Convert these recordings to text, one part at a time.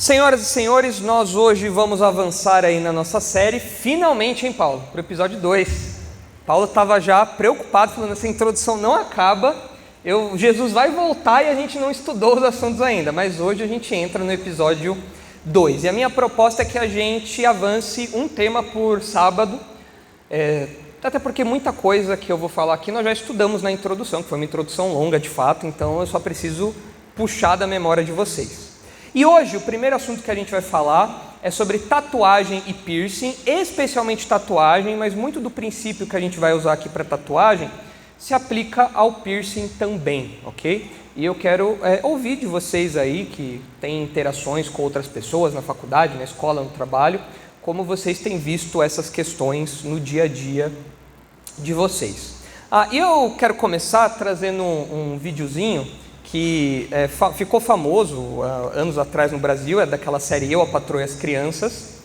Senhoras e senhores, nós hoje vamos avançar aí na nossa série, finalmente, hein, Paulo? Para o episódio 2. Paulo estava já preocupado, falando, essa introdução não acaba, Jesus vai voltar e a gente não estudou os assuntos ainda, mas hoje a gente entra no episódio 2. E a minha proposta é que a gente avance um tema por sábado, até porque muita coisa que eu vou falar aqui nós já estudamos na introdução, que foi uma introdução longa de fato, então eu só preciso puxar da memória de vocês. E hoje o primeiro assunto que a gente vai falar é sobre tatuagem e piercing, especialmente tatuagem, mas muito do princípio que a gente vai usar aqui para tatuagem se aplica ao piercing também, ok? E eu quero ouvir de vocês aí que têm interações com outras pessoas na faculdade, na escola, no trabalho, como vocês têm visto essas questões no dia a dia de vocês. E eu quero começar trazendo um videozinho que ficou famoso anos atrás no Brasil, é daquela série Eu, a Patroa e as Crianças,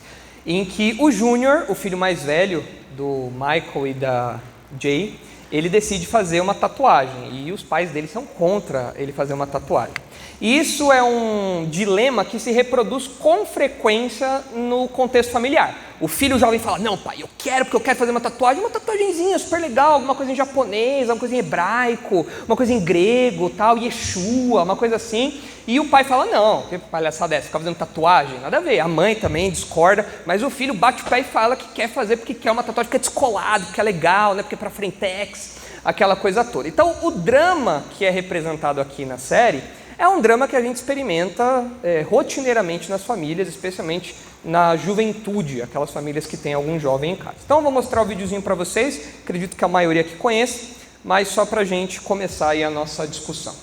em que o Júnior, o filho mais velho do Michael e da Jay, ele decide fazer uma tatuagem e os pais dele são contra ele fazer uma tatuagem. E isso é um dilema que se reproduz com frequência no contexto familiar. O filho jovem fala, não pai, eu quero porque eu quero fazer uma tatuagenzinha super legal, alguma coisa em japonês, alguma coisa em hebraico, uma coisa em grego, tal, Yeshua, uma coisa assim. E o pai fala, não, que palhaçada é essa, ficar fazendo tatuagem? Nada a ver. A mãe também discorda, mas o filho bate o pé e fala que quer fazer porque quer uma tatuagem, porque é descolado, porque é legal, né? Porque é pra frentex, aquela coisa toda. Então o drama que é representado aqui na série é um drama que a gente experimenta rotineiramente nas famílias, especialmente na juventude, aquelas famílias que têm algum jovem em casa. Então eu vou mostrar o videozinho para vocês, acredito que a maioria aqui conhece, mas só para a gente começar aí a nossa discussão.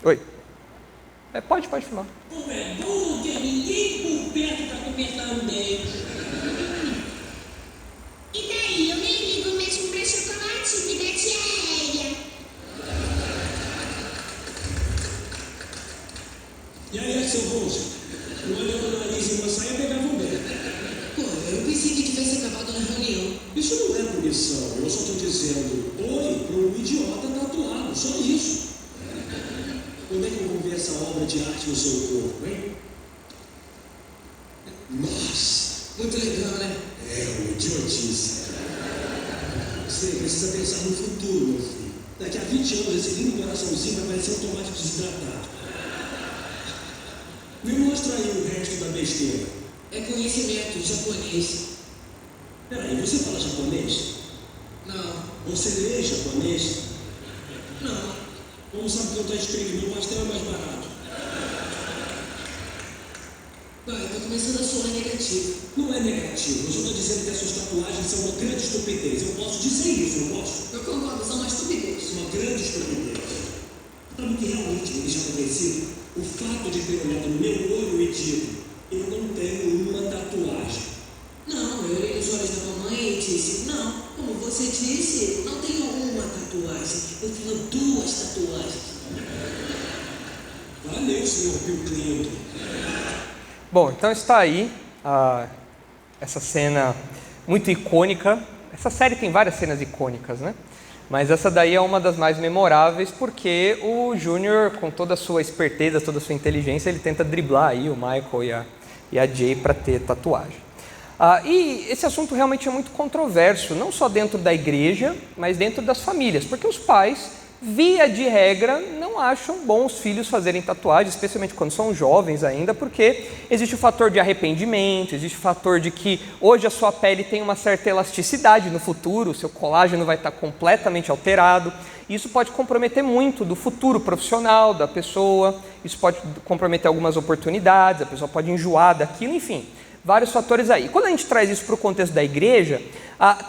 Oi. Pode filmar. Como é bom não ter ninguém por perto para conversar no meio. E daí, eu nem ligo mesmo pra chocolate da tia Rélia. E aí, seu rosto? O olhão no nariz e uma saia pegavam bem. Pô, eu pensei que tivesse acabado na reunião. Isso não é punição, eu só estou dizendo oi para um idiota tatuado, só isso. Quando é que eu vou ver essa obra de arte no seu corpo, hein? Nossa! Muito legal, né? É uma idiotice. Você precisa pensar no futuro, meu filho. Daqui a 20 anos, esse lindo coraçãozinho vai parecer um tomate desidratado. Me mostra aí o resto da besteira. É conhecimento japonês. Peraí, você fala japonês? Não. Você lê japonês? Não. Como sabe quanto é escrito? Meu pastel é mais barato. Pai, tá começando a soar negativo. Não é negativo, eu só estou dizendo que essas tatuagens são uma grande estupidez. Eu posso dizer isso, não posso? Eu concordo, são uma estupidez. Uma grande estupidez. Sabe o que realmente me deixa convencido? O fato de ter olhado no meu olho e dito, eu não tenho uma tatuagem. Não, eu olhei nos olhos da mamãe e disse, não, como você disse, não tenho uma tatuagem, eu tenho 2 tatuagens. Valeu, senhor Bill Clinton. Bom, então está aí essa cena muito icônica. Essa série tem várias cenas icônicas, né? Mas essa daí é uma das mais memoráveis porque o Júnior, com toda a sua esperteza, toda a sua inteligência, ele tenta driblar aí o Michael e a Jay para ter tatuagem. E esse assunto realmente é muito controverso, não só dentro da igreja, mas dentro das famílias, porque os pais, via de regra, não acham bom os filhos fazerem tatuagem, especialmente quando são jovens ainda, porque existe o fator de arrependimento, existe o fator de que hoje a sua pele tem uma certa elasticidade, no futuro o seu colágeno vai estar completamente alterado, e isso pode comprometer muito do futuro profissional da pessoa, isso pode comprometer algumas oportunidades, a pessoa pode enjoar daquilo, enfim, vários fatores aí. Quando a gente traz isso para o contexto da igreja,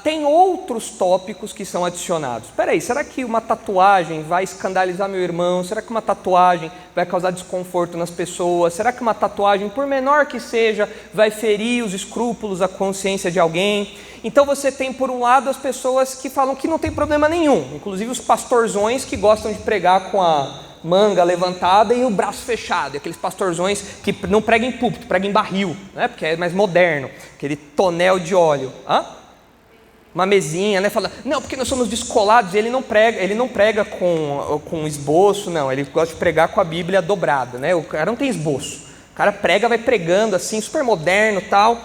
tem outros tópicos que são adicionados. Espera aí, será que uma tatuagem vai escandalizar meu irmão? Será que uma tatuagem vai causar desconforto nas pessoas? Será que uma tatuagem, por menor que seja, vai ferir os escrúpulos, a consciência de alguém? Então você tem, por um lado, as pessoas que falam que não tem problema nenhum, inclusive os pastorzões que gostam de pregar com a manga levantada e o braço fechado, aqueles pastorzões que não pregam em púlpito, pregam em barril, né? Porque é mais moderno, aquele tonel de óleo, uma mesinha, né? Fala, não, porque nós somos descolados, e ele não prega com esboço, não, ele gosta de pregar com a Bíblia dobrada, né? O cara não tem esboço, O cara prega, vai pregando assim, super moderno e tal,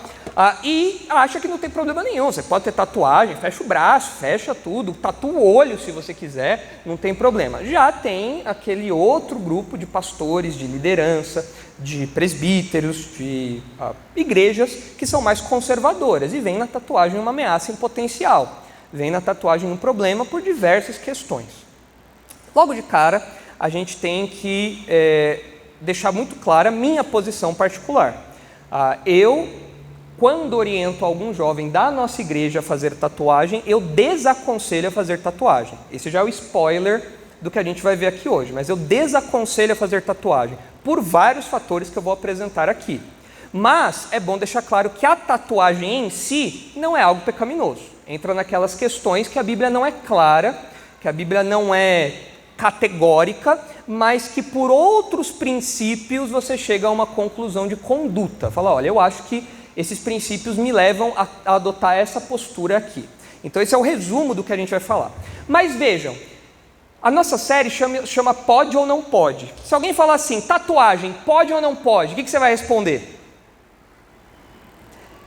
e acha que não tem problema nenhum. Você pode ter tatuagem, fecha o braço, fecha tudo, tatua o olho se você quiser, não tem problema. Já tem aquele outro grupo de pastores, de liderança, de presbíteros, de igrejas que são mais conservadoras e veem na tatuagem uma ameaça em potencial, veem na tatuagem um problema por diversas questões. Logo de cara, a gente tem que deixar muito clara a minha posição particular. Eu, quando oriento algum jovem da nossa igreja a fazer tatuagem, eu desaconselho a fazer tatuagem. Esse já é o spoiler do que a gente vai ver aqui hoje, mas eu desaconselho a fazer tatuagem por vários fatores que eu vou apresentar aqui. Mas é bom deixar claro que a tatuagem em si não é algo pecaminoso. Entra naquelas questões que a Bíblia não é clara, que a Bíblia não é categórica, mas que por outros princípios você chega a uma conclusão de conduta. Fala, olha, eu acho que esses princípios me levam a adotar essa postura aqui. Então esse é o resumo do que a gente vai falar. Mas vejam, a nossa série chama Pode ou Não Pode. Se alguém falar assim, tatuagem, pode ou não pode, o que você vai responder?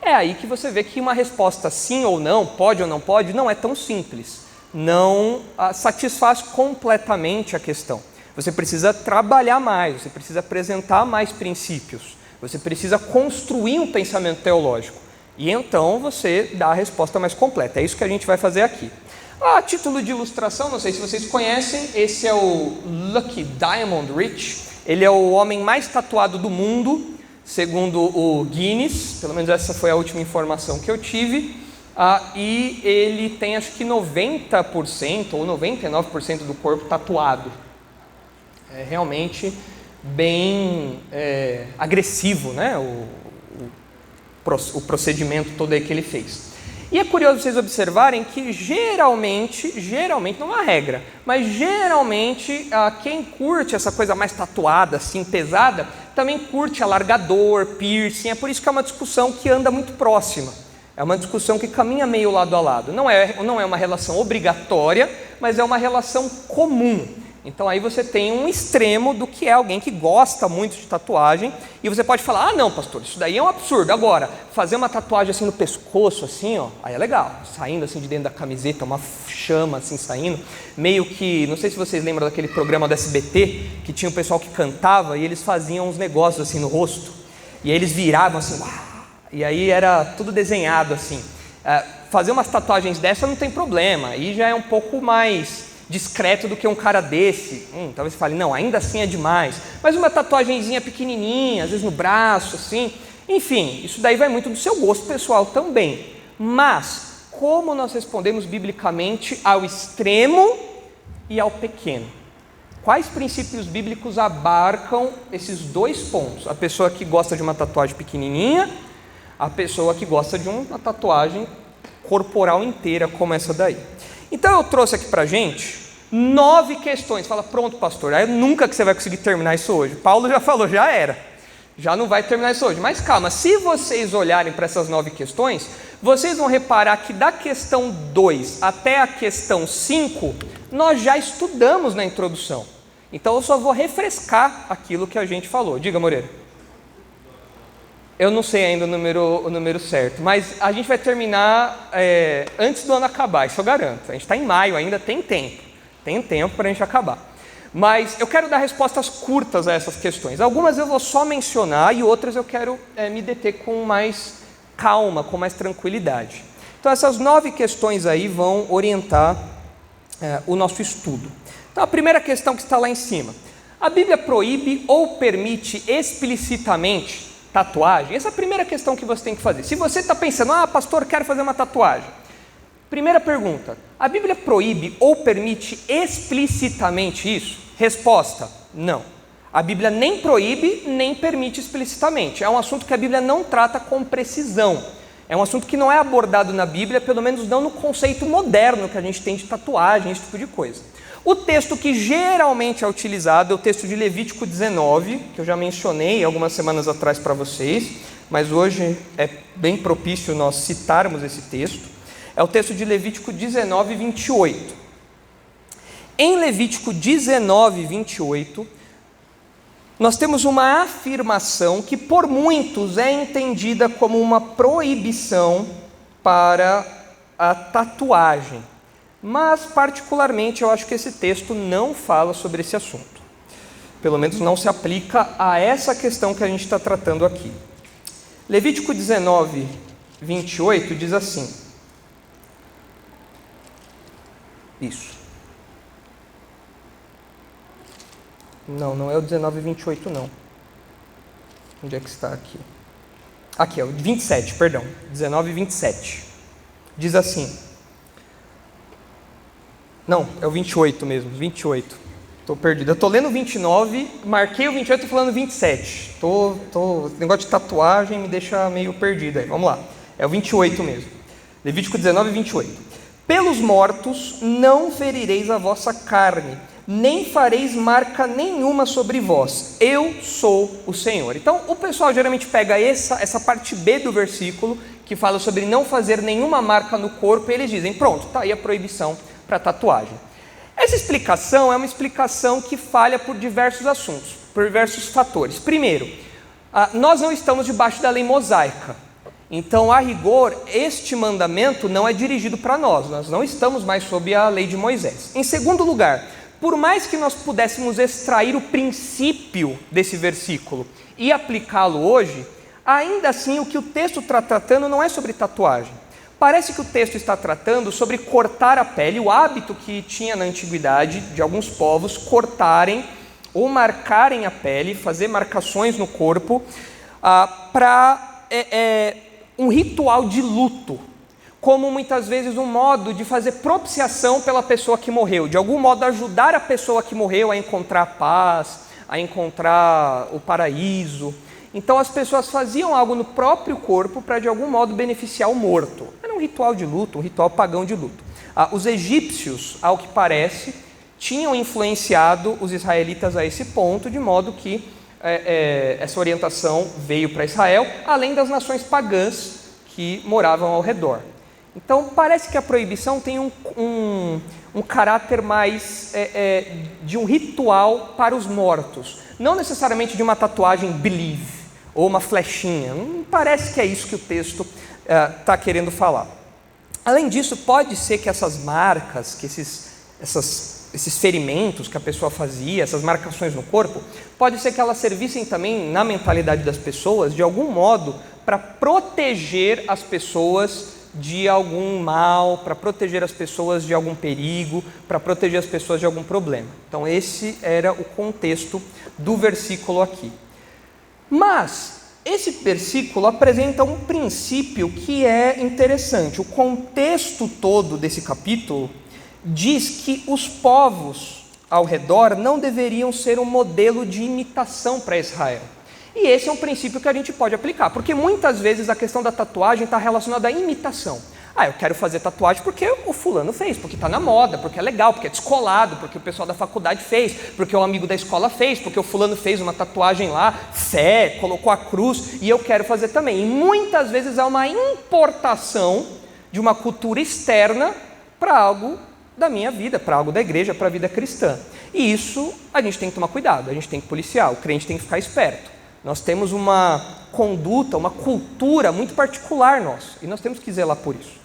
É aí que você vê que uma resposta sim ou não, pode ou não pode, não é tão simples. Não satisfaz completamente a questão. Você precisa trabalhar mais, você precisa apresentar mais princípios, você precisa construir um pensamento teológico. E então você dá a resposta mais completa. É isso que a gente vai fazer aqui. A título de ilustração, não sei se vocês conhecem, esse é o Lucky Diamond Rich. Ele é o homem mais tatuado do mundo, segundo o Guinness, pelo menos essa foi a última informação que eu tive. E ele tem acho que 90% ou 99% do corpo tatuado. É realmente bem agressivo, né? O procedimento todo aí que ele fez. E é curioso vocês observarem que geralmente, não é uma regra, mas geralmente quem curte essa coisa mais tatuada, assim, pesada, também curte alargador, piercing. É por isso que é uma discussão que anda muito próxima. É uma discussão que caminha meio lado a lado. Não é uma relação obrigatória, mas é uma relação comum. Então aí você tem um extremo do que é alguém que gosta muito de tatuagem, e você pode falar, não pastor, isso daí é um absurdo. Agora, fazer uma tatuagem assim no pescoço, assim, ó, aí é legal, saindo assim de dentro da camiseta, uma chama assim saindo, meio que, não sei se vocês lembram daquele programa do SBT, que tinha o pessoal que cantava e eles faziam uns negócios assim no rosto, e aí eles viravam assim, e aí era tudo desenhado assim. Fazer umas tatuagens dessa não tem problema, aí já é um pouco mais discreto do que um cara desse. Talvez você fale, não, ainda assim é demais. Mas uma tatuagenzinha pequenininha, às vezes no braço, assim. Enfim, isso daí vai muito do seu gosto pessoal também. Mas, como nós respondemos biblicamente ao extremo e ao pequeno? Quais princípios bíblicos abarcam esses dois pontos? A pessoa que gosta de uma tatuagem pequenininha, a pessoa que gosta de uma tatuagem corporal inteira, como essa daí. Então eu trouxe aqui pra gente 9 questões. Fala, pronto pastor, aí nunca que você vai conseguir terminar isso hoje. Paulo já falou, já era. Já não vai terminar isso hoje. Mas calma, se vocês olharem para essas 9 questões, vocês vão reparar que da questão 2 até a questão 5, nós já estudamos na introdução. Então eu só vou refrescar aquilo que a gente falou. Diga, Moreira. Eu não sei ainda o número certo, mas a gente vai terminar antes do ano acabar, isso eu garanto. A gente está em maio ainda, tem tempo para a gente acabar. Mas eu quero dar respostas curtas a essas questões. Algumas eu vou só mencionar e outras eu quero me deter com mais calma, com mais tranquilidade. Então essas 9 questões aí vão orientar o nosso estudo. Então a primeira questão que está lá em cima. A Bíblia proíbe ou permite explicitamente tatuagem? Essa é a primeira questão que você tem que fazer. Se você está pensando, pastor, quero fazer uma tatuagem. Primeira pergunta, a Bíblia proíbe ou permite explicitamente isso? Resposta, não. A Bíblia nem proíbe, nem permite explicitamente. É um assunto que a Bíblia não trata com precisão. É um assunto que não é abordado na Bíblia, pelo menos não no conceito moderno que a gente tem de tatuagem, esse tipo de coisa. O texto que geralmente é utilizado é o texto de Levítico 19, que eu já mencionei algumas semanas atrás para vocês, mas hoje é bem propício nós citarmos esse texto. É o texto de Levítico 19, 28. Em Levítico 19, 28, nós temos uma afirmação que por muitos é entendida como uma proibição para a tatuagem. Mas, particularmente, eu acho que esse texto não fala sobre esse assunto. Pelo menos não se aplica a essa questão que a gente está tratando aqui. Levítico 19, 28 diz assim. Isso. Não é o 19, 28 não. Onde é que está aqui? Aqui, é o 27, perdão. 19, 27. Diz assim. Não, é o 28 mesmo, 28. Estou perdido. Eu estou lendo o 29, marquei o 28 e estou falando 27. Negócio de tatuagem me deixa meio perdido aí. Vamos lá. É o 28 mesmo. Levítico 19, 28. Pelos mortos não ferireis a vossa carne, nem fareis marca nenhuma sobre vós. Eu sou o Senhor. Então, o pessoal geralmente pega essa parte B do versículo, que fala sobre não fazer nenhuma marca no corpo, e eles dizem, pronto, está aí a proibição para tatuagem. Essa explicação é uma explicação que falha por diversos assuntos, por diversos fatores. Primeiro, nós não estamos debaixo da lei mosaica. Então, a rigor, este mandamento não é dirigido para nós não estamos mais sob a lei de Moisés. Em segundo lugar, por mais que nós pudéssemos extrair o princípio desse versículo e aplicá-lo hoje, ainda assim o que o texto está tratando não é sobre tatuagem. Parece que o texto está tratando sobre cortar a pele, o hábito que tinha na antiguidade de alguns povos cortarem ou marcarem a pele, fazer marcações no corpo para um ritual de luto, como muitas vezes um modo de fazer propiciação pela pessoa que morreu, de algum modo ajudar a pessoa que morreu a encontrar paz, a encontrar o paraíso. Então as pessoas faziam algo no próprio corpo para de algum modo beneficiar o morto. Era um ritual de luto, um ritual pagão de luto. Os egípcios, ao que parece, tinham influenciado os israelitas a esse ponto, de modo que essa orientação veio para Israel, além das nações pagãs que moravam ao redor. Então, parece que a proibição tem um caráter mais de um ritual para os mortos, não necessariamente de uma tatuagem believe, ou uma flechinha. Não parece que é isso que o texto está querendo falar. Além disso, pode ser que essas marcas, que esses ferimentos que a pessoa fazia, essas marcações no corpo, pode ser que elas servissem também, na mentalidade das pessoas, de algum modo, para proteger as pessoas de algum mal, para proteger as pessoas de algum perigo, para proteger as pessoas de algum problema. Então esse era o contexto do versículo aqui. Mas esse versículo apresenta um princípio que é interessante. O contexto todo desse capítulo diz que os povos ao redor não deveriam ser um modelo de imitação para Israel. E esse é um princípio que a gente pode aplicar, porque muitas vezes a questão da tatuagem está relacionada à imitação. Eu quero fazer tatuagem porque o fulano fez, porque está na moda, porque é legal, porque é descolado, porque o pessoal da faculdade fez, porque o amigo da escola fez, porque o fulano fez uma tatuagem lá, fé, colocou a cruz, e eu quero fazer também. E muitas vezes há uma importação de uma cultura externa para algo da minha vida, para algo da igreja, para a vida cristã. E isso a gente tem que tomar cuidado, a gente tem que policiar, o crente tem que ficar esperto. Nós temos uma conduta, uma cultura muito particular nossa, e nós temos que zelar por isso.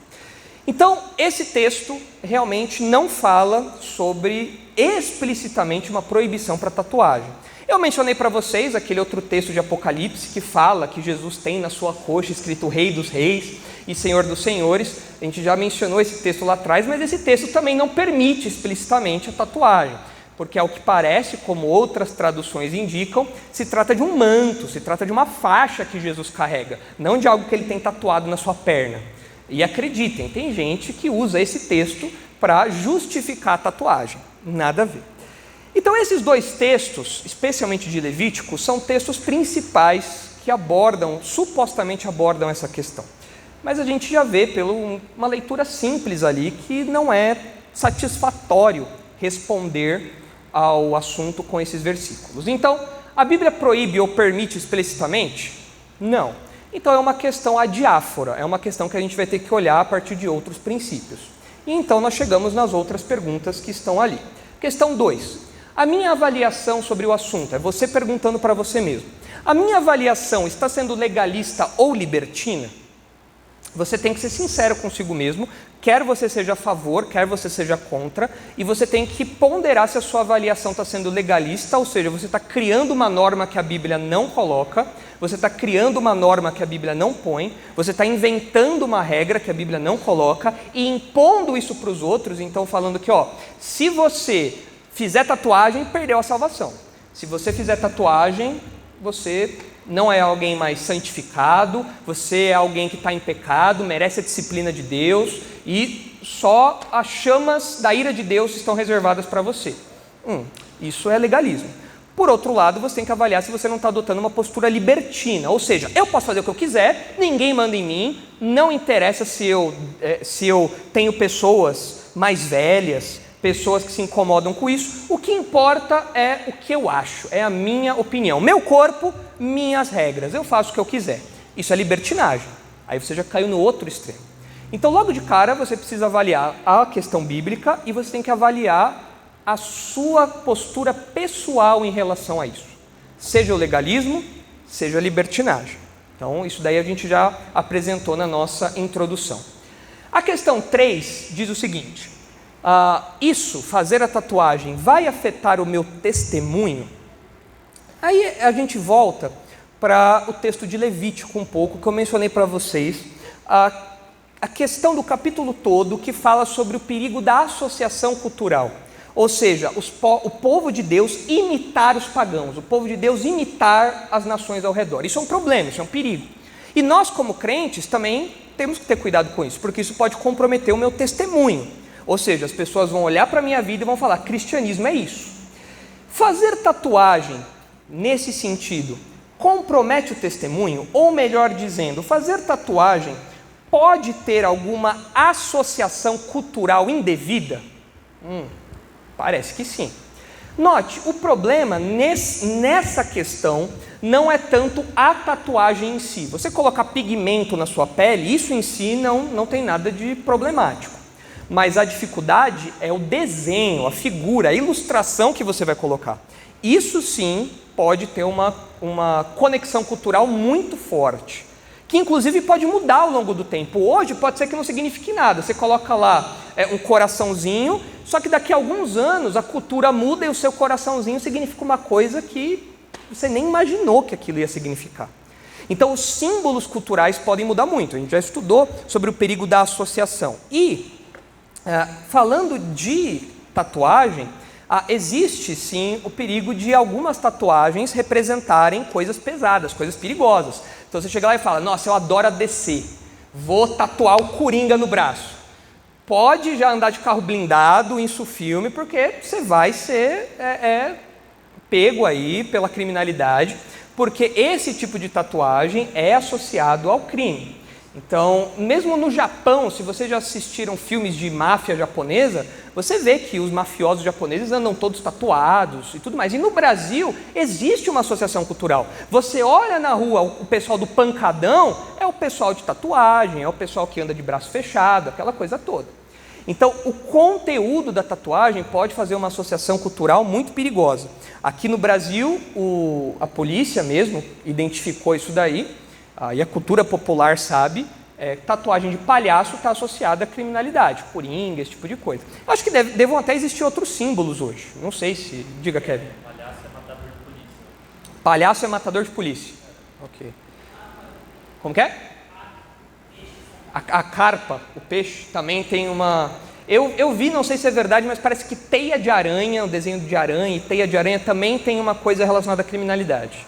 Então, esse texto realmente não fala sobre explicitamente uma proibição para tatuagem. Eu mencionei para vocês aquele outro texto de Apocalipse que fala que Jesus tem na sua coxa escrito Rei dos Reis e Senhor dos Senhores. A gente já mencionou esse texto lá atrás, mas esse texto também não permite explicitamente a tatuagem, porque ao que parece, como outras traduções indicam, se trata de um manto, se trata de uma faixa que Jesus carrega, não de algo que ele tem tatuado na sua perna. E acreditem, tem gente que usa esse texto para justificar a tatuagem, nada a ver. Então esses dois textos, especialmente de Levítico, são textos principais que supostamente abordam essa questão. Mas a gente já vê, pela uma leitura simples ali, que não é satisfatório responder ao assunto com esses versículos. Então, a Bíblia proíbe ou permite explicitamente? Não. Então é uma questão adiáfora, é uma questão que a gente vai ter que olhar a partir de outros princípios. E então nós chegamos nas outras perguntas que estão ali. Questão 2. A minha avaliação sobre o assunto, é você perguntando para você mesmo, a minha avaliação está sendo legalista ou libertina? Você tem que ser sincero consigo mesmo, quer você seja a favor, quer você seja contra, e você tem que ponderar se a sua avaliação está sendo legalista, ou seja, você está criando uma norma que a Bíblia não coloca, você está criando uma norma que a Bíblia não põe, você está inventando uma regra que a Bíblia não coloca e impondo isso para os outros, então falando que, se você fizer tatuagem, perdeu a salvação. Se você fizer tatuagem, você não é alguém mais santificado, você é alguém que está em pecado, merece a disciplina de Deus e só as chamas da ira de Deus estão reservadas para você. Isso é legalismo. Por outro lado, você tem que avaliar se você não está adotando uma postura libertina, ou seja, eu posso fazer o que eu quiser, ninguém manda em mim, não interessa se eu tenho pessoas mais velhas, pessoas que se incomodam com isso, o que importa é o que eu acho, é a minha opinião. Meu corpo, minhas regras, eu faço o que eu quiser. Isso é libertinagem. Aí você já caiu no outro extremo. Então, logo de cara, você precisa avaliar a questão bíblica e você tem que avaliar a sua postura pessoal em relação a isso. Seja o legalismo, seja a libertinagem. Então, isso daí a gente já apresentou na nossa introdução. A questão 3 diz o seguinte: fazer a tatuagem, vai afetar o meu testemunho? Aí a gente volta para o texto de Levítico um pouco, que eu mencionei para vocês, a questão do capítulo todo que fala sobre o perigo da associação cultural. Ou seja, o povo de Deus imitar os pagãos, o povo de Deus imitar as nações ao redor. Isso é um problema, isso é um perigo. E nós, como crentes, também temos que ter cuidado com isso, porque isso pode comprometer o meu testemunho. Ou seja, as pessoas vão olhar para a minha vida e vão falar, cristianismo é isso. Fazer tatuagem, nesse sentido, compromete o testemunho? Ou melhor dizendo, fazer tatuagem pode ter alguma associação cultural indevida? Parece que sim. Note, o problema nessa questão não é tanto a tatuagem em si. Você colocar pigmento na sua pele, isso em si não tem nada de problemático. Mas a dificuldade é o desenho, a figura, a ilustração que você vai colocar. Isso sim pode ter uma conexão cultural muito forte, que inclusive pode mudar ao longo do tempo. Hoje pode ser que não signifique nada, você coloca lá um coraçãozinho, só que daqui a alguns anos a cultura muda e o seu coraçãozinho significa uma coisa que você nem imaginou que aquilo ia significar. Então os símbolos culturais podem mudar muito, a gente já estudou sobre o perigo da associação. E falando de tatuagem, existe sim o perigo de algumas tatuagens representarem coisas pesadas, coisas perigosas. Então você chega lá e fala, nossa, eu adoro a DC, vou tatuar o Coringa no braço. Pode já andar de carro blindado, isso filme, porque você vai ser pego aí pela criminalidade, porque esse tipo de tatuagem é associado ao crime. Então, mesmo no Japão, se vocês já assistiram filmes de máfia japonesa, você vê que os mafiosos japoneses andam todos tatuados e tudo mais. E no Brasil, existe uma associação cultural. Você olha na rua, o pessoal do pancadão é o pessoal de tatuagem, é o pessoal que anda de braço fechado, aquela coisa toda. Então, o conteúdo da tatuagem pode fazer uma associação cultural muito perigosa. Aqui no Brasil, a polícia mesmo identificou isso daí, e a cultura popular sabe, tatuagem de palhaço está associada à criminalidade, coringa, esse tipo de coisa. Eu acho que devam até existir outros símbolos hoje. Não sei se... Diga, Kevin. Palhaço é matador de polícia. Palhaço é matador de polícia. Ok. Como que é? A carpa, o peixe, também tem uma... Eu vi, não sei se é verdade, mas parece que teia de aranha, o desenho de aranha e teia de aranha também tem uma coisa relacionada à criminalidade.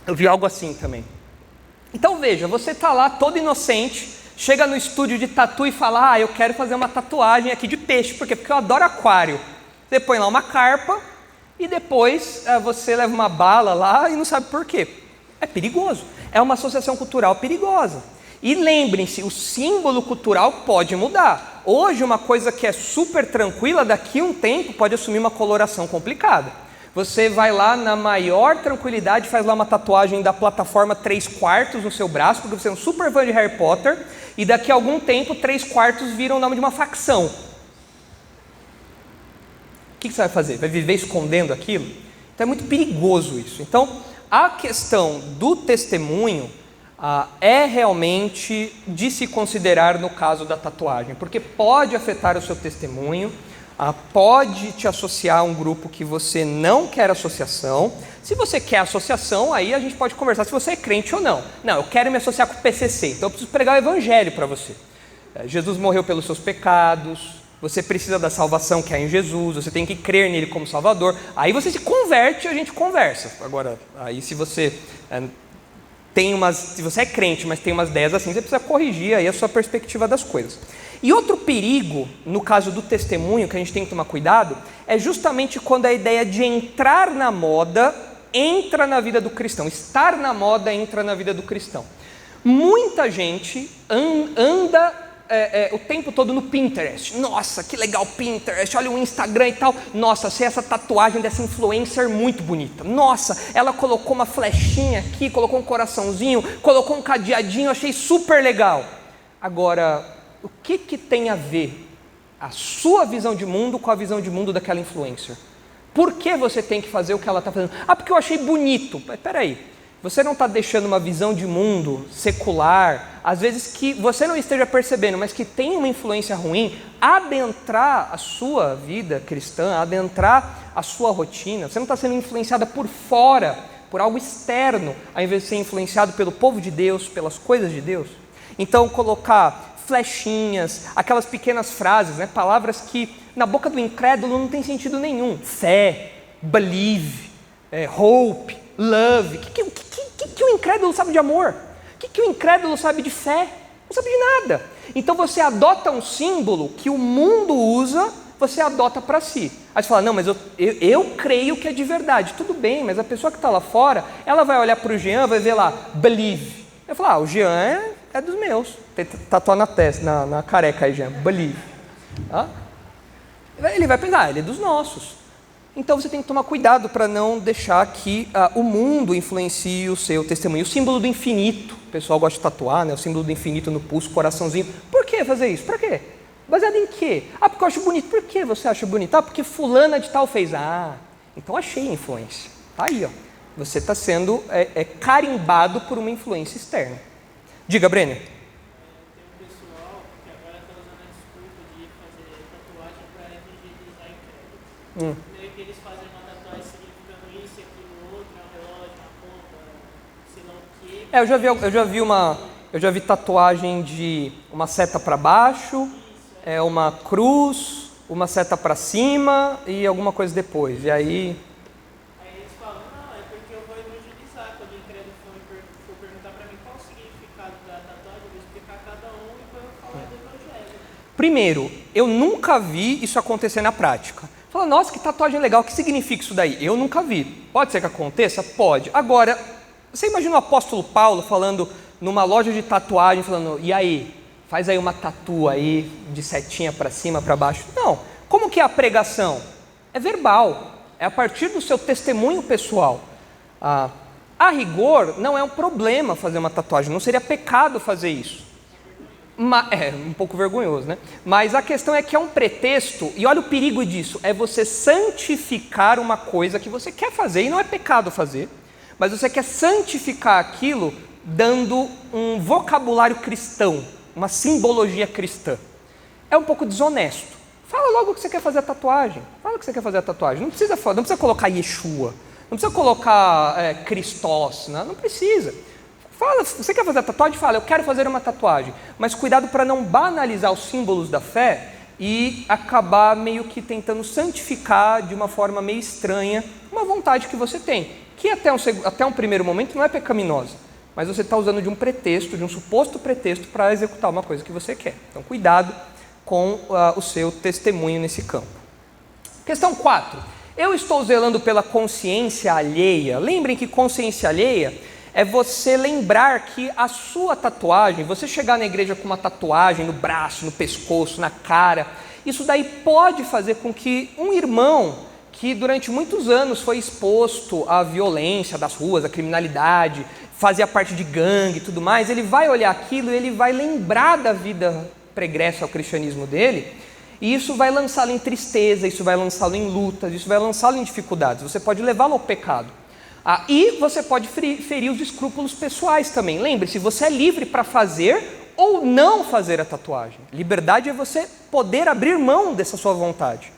Eu vi algo assim também. Então veja, você está lá todo inocente, chega no estúdio de tatu e fala, eu quero fazer uma tatuagem aqui de peixe, porque eu adoro aquário. Você põe lá uma carpa e depois você leva uma bala lá e não sabe por quê. É perigoso, é uma associação cultural perigosa. E lembrem-se, o símbolo cultural pode mudar. Hoje uma coisa que é super tranquila, daqui a um tempo pode assumir uma coloração complicada. Você vai lá na maior tranquilidade, faz lá uma tatuagem da plataforma 3/4 no seu braço, porque você é um super fã de Harry Potter, e daqui a algum tempo 3/4 vira o nome de uma facção. que você vai fazer? Vai viver escondendo aquilo? Então é muito perigoso isso. Então, a questão do testemunho é realmente de se considerar no caso da tatuagem, porque pode afetar o seu testemunho, pode te associar a um grupo que você não quer associação. Se você quer associação, aí a gente pode conversar se você é crente ou não. Não, eu quero me associar com o PCC, então eu preciso pregar o evangelho para você. Jesus morreu pelos seus pecados, você precisa da salvação que há em Jesus, você tem que crer nele como Salvador. Aí você se converte e a gente conversa. Agora, aí se você se você é crente, mas tem umas ideias assim, você precisa corrigir aí a sua perspectiva das coisas. E outro perigo, no caso do testemunho, que a gente tem que tomar cuidado, é justamente quando a ideia de entrar na moda entra na vida do cristão. Estar na moda entra na vida do cristão. Muita gente anda o tempo todo no Pinterest. Nossa, que legal Pinterest, olha o Instagram e tal. Nossa, achei essa tatuagem dessa influencer muito bonita. Nossa, ela colocou uma flechinha aqui, colocou um coraçãozinho, colocou um cadeadinho, achei super legal. Agora, o que tem a ver a sua visão de mundo com a visão de mundo daquela influencer? Por que você tem que fazer o que ela está fazendo? Porque eu achei bonito. Mas peraí, você não está deixando uma visão de mundo secular, às vezes que você não esteja percebendo, mas que tem uma influência ruim, adentrar a sua vida cristã, adentrar a sua rotina. Você não está sendo influenciada por fora, por algo externo, ao invés de ser influenciado pelo povo de Deus, pelas coisas de Deus. Então, colocar flechinhas, aquelas pequenas frases, né, palavras que na boca do incrédulo não tem sentido nenhum. Fé, believe, hope, love. O que o incrédulo sabe de amor? O que o incrédulo sabe de fé? Não sabe de nada. Então você adota um símbolo que o mundo usa, você adota para si. Aí você fala, não, mas eu creio que é de verdade. Tudo bem, mas a pessoa que está lá fora, ela vai olhar para o Jean, vai ver lá, believe. Eu falo, o Jean é dos meus. Tem tatuar na testa, na careca aí, Jean, believe. Ele vai pensar, ele é dos nossos. Então você tem que tomar cuidado para não deixar que o mundo influencie o seu testemunho. O símbolo do infinito, o pessoal gosta de tatuar, né? O símbolo do infinito no pulso, coraçãozinho. Por que fazer isso? Para quê? Baseado em quê? Porque eu acho bonito. Por que você acha bonito? Porque fulana de tal fez. Então achei influência. Tá aí, ó. Você está sendo carimbado por uma influência externa. Diga, Brenner. Tem um pessoal que agora está usando a desculpa de fazer tatuagem para evangelizar incrédulos. Meio que eles fazem uma tatuagem significando isso e aquilo outro, um relógio, uma roupa, sei lá o quê. Eu já vi tatuagem de uma seta para baixo, uma cruz, uma seta para cima e alguma coisa depois. E aí Eles falam, não, é porque eu vou evangelizar. Quando o incrédulo for perguntar para mim qual o significado da tatuagem, eu vou explicar cada um e depois eu vou falar do evangelho. Primeiro, eu nunca vi isso acontecer na prática. Fala, nossa, que tatuagem legal, o que significa isso daí? Eu nunca vi. Pode ser que aconteça? Pode. Agora, você imagina o apóstolo Paulo falando numa loja de tatuagem, falando, e aí, faz aí uma tatu aí, de setinha para cima, para baixo. Não. Como que é a pregação? É verbal. É a partir do seu testemunho pessoal. A rigor, não é um problema fazer uma tatuagem, não seria pecado fazer isso. É um pouco vergonhoso, né? Mas a questão é que é um pretexto, e olha o perigo disso, é você santificar uma coisa que você quer fazer, e não é pecado fazer, mas você quer santificar aquilo dando um vocabulário cristão, uma simbologia cristã. É um pouco desonesto. Fala logo que você quer fazer a tatuagem. Fala que você quer fazer a tatuagem. Não precisa colocar Yeshua, não precisa colocar Christos, não precisa. Fala, você quer fazer a tatuagem? Fala, eu quero fazer uma tatuagem. Mas cuidado para não banalizar os símbolos da fé e acabar meio que tentando santificar de uma forma meio estranha uma vontade que você tem, que até um primeiro momento não é pecaminosa, mas você está usando de um pretexto, de um suposto pretexto para executar uma coisa que você quer. Então cuidado com o seu testemunho nesse campo. Questão 4. Eu estou zelando pela consciência alheia. Lembrem que consciência alheia é você lembrar que a sua tatuagem, você chegar na igreja com uma tatuagem no braço, no pescoço, na cara, isso daí pode fazer com que um irmão que durante muitos anos foi exposto à violência das ruas, à criminalidade, fazia parte de gangue e tudo mais, ele vai olhar aquilo e ele vai lembrar da vida pregressa ao cristianismo dele E isso vai lançá-lo em tristeza, isso vai lançá-lo em lutas, isso vai lançá-lo em dificuldades. Você pode levá-lo ao pecado. E você pode ferir os escrúpulos pessoais também. Lembre-se, você é livre para fazer ou não fazer a tatuagem. Liberdade é você poder abrir mão dessa sua vontade.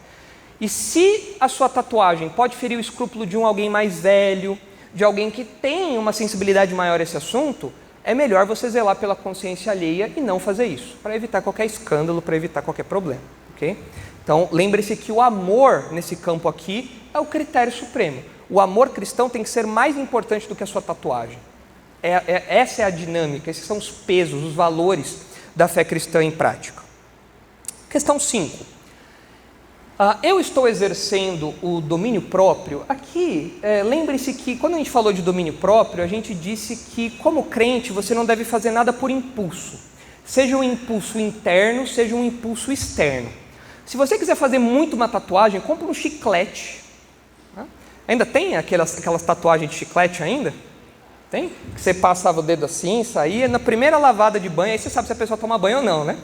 E se a sua tatuagem pode ferir o escrúpulo de alguém mais velho, de alguém que tem uma sensibilidade maior a esse assunto, é melhor você zelar pela consciência alheia e não fazer isso, para evitar qualquer escândalo, para evitar qualquer problema, ok? Então, lembre-se que o amor nesse campo aqui é o critério supremo. O amor cristão tem que ser mais importante do que a sua tatuagem. Essa é a dinâmica, esses são os pesos, os valores da fé cristã em prática. Questão 5. Eu estou exercendo o domínio próprio. Aqui, lembre-se que quando a gente falou de domínio próprio, a gente disse que como crente você não deve fazer nada por impulso. Seja um impulso interno, seja um impulso externo. Se você quiser fazer muito uma tatuagem, compre um chiclete. Ainda tem aquelas tatuagens de chiclete ainda? Tem? Que você passava o dedo assim, saía, na primeira lavada de banho, aí você sabe se a pessoa toma banho ou não, né?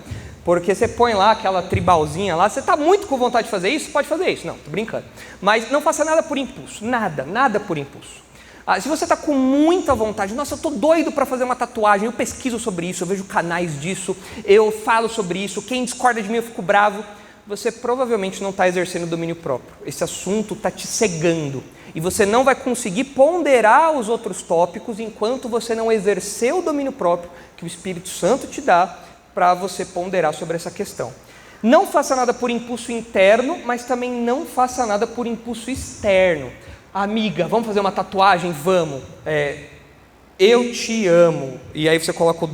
Porque você põe lá aquela tribalzinha lá, você está muito com vontade de fazer isso, pode fazer isso. Não, estou brincando. Mas não faça nada por impulso, nada por impulso. Se você está com muita vontade, nossa, eu estou doido para fazer uma tatuagem, eu pesquiso sobre isso, eu vejo canais disso, eu falo sobre isso, quem discorda de mim eu fico bravo, você provavelmente não está exercendo domínio próprio. Esse assunto está te cegando e você não vai conseguir ponderar os outros tópicos enquanto você não exercer o domínio próprio que o Espírito Santo te dá para você ponderar sobre essa questão. Não faça nada por impulso interno, mas também não faça nada por impulso externo. Amiga, vamos fazer uma tatuagem? Vamos. Eu te amo. E aí você coloca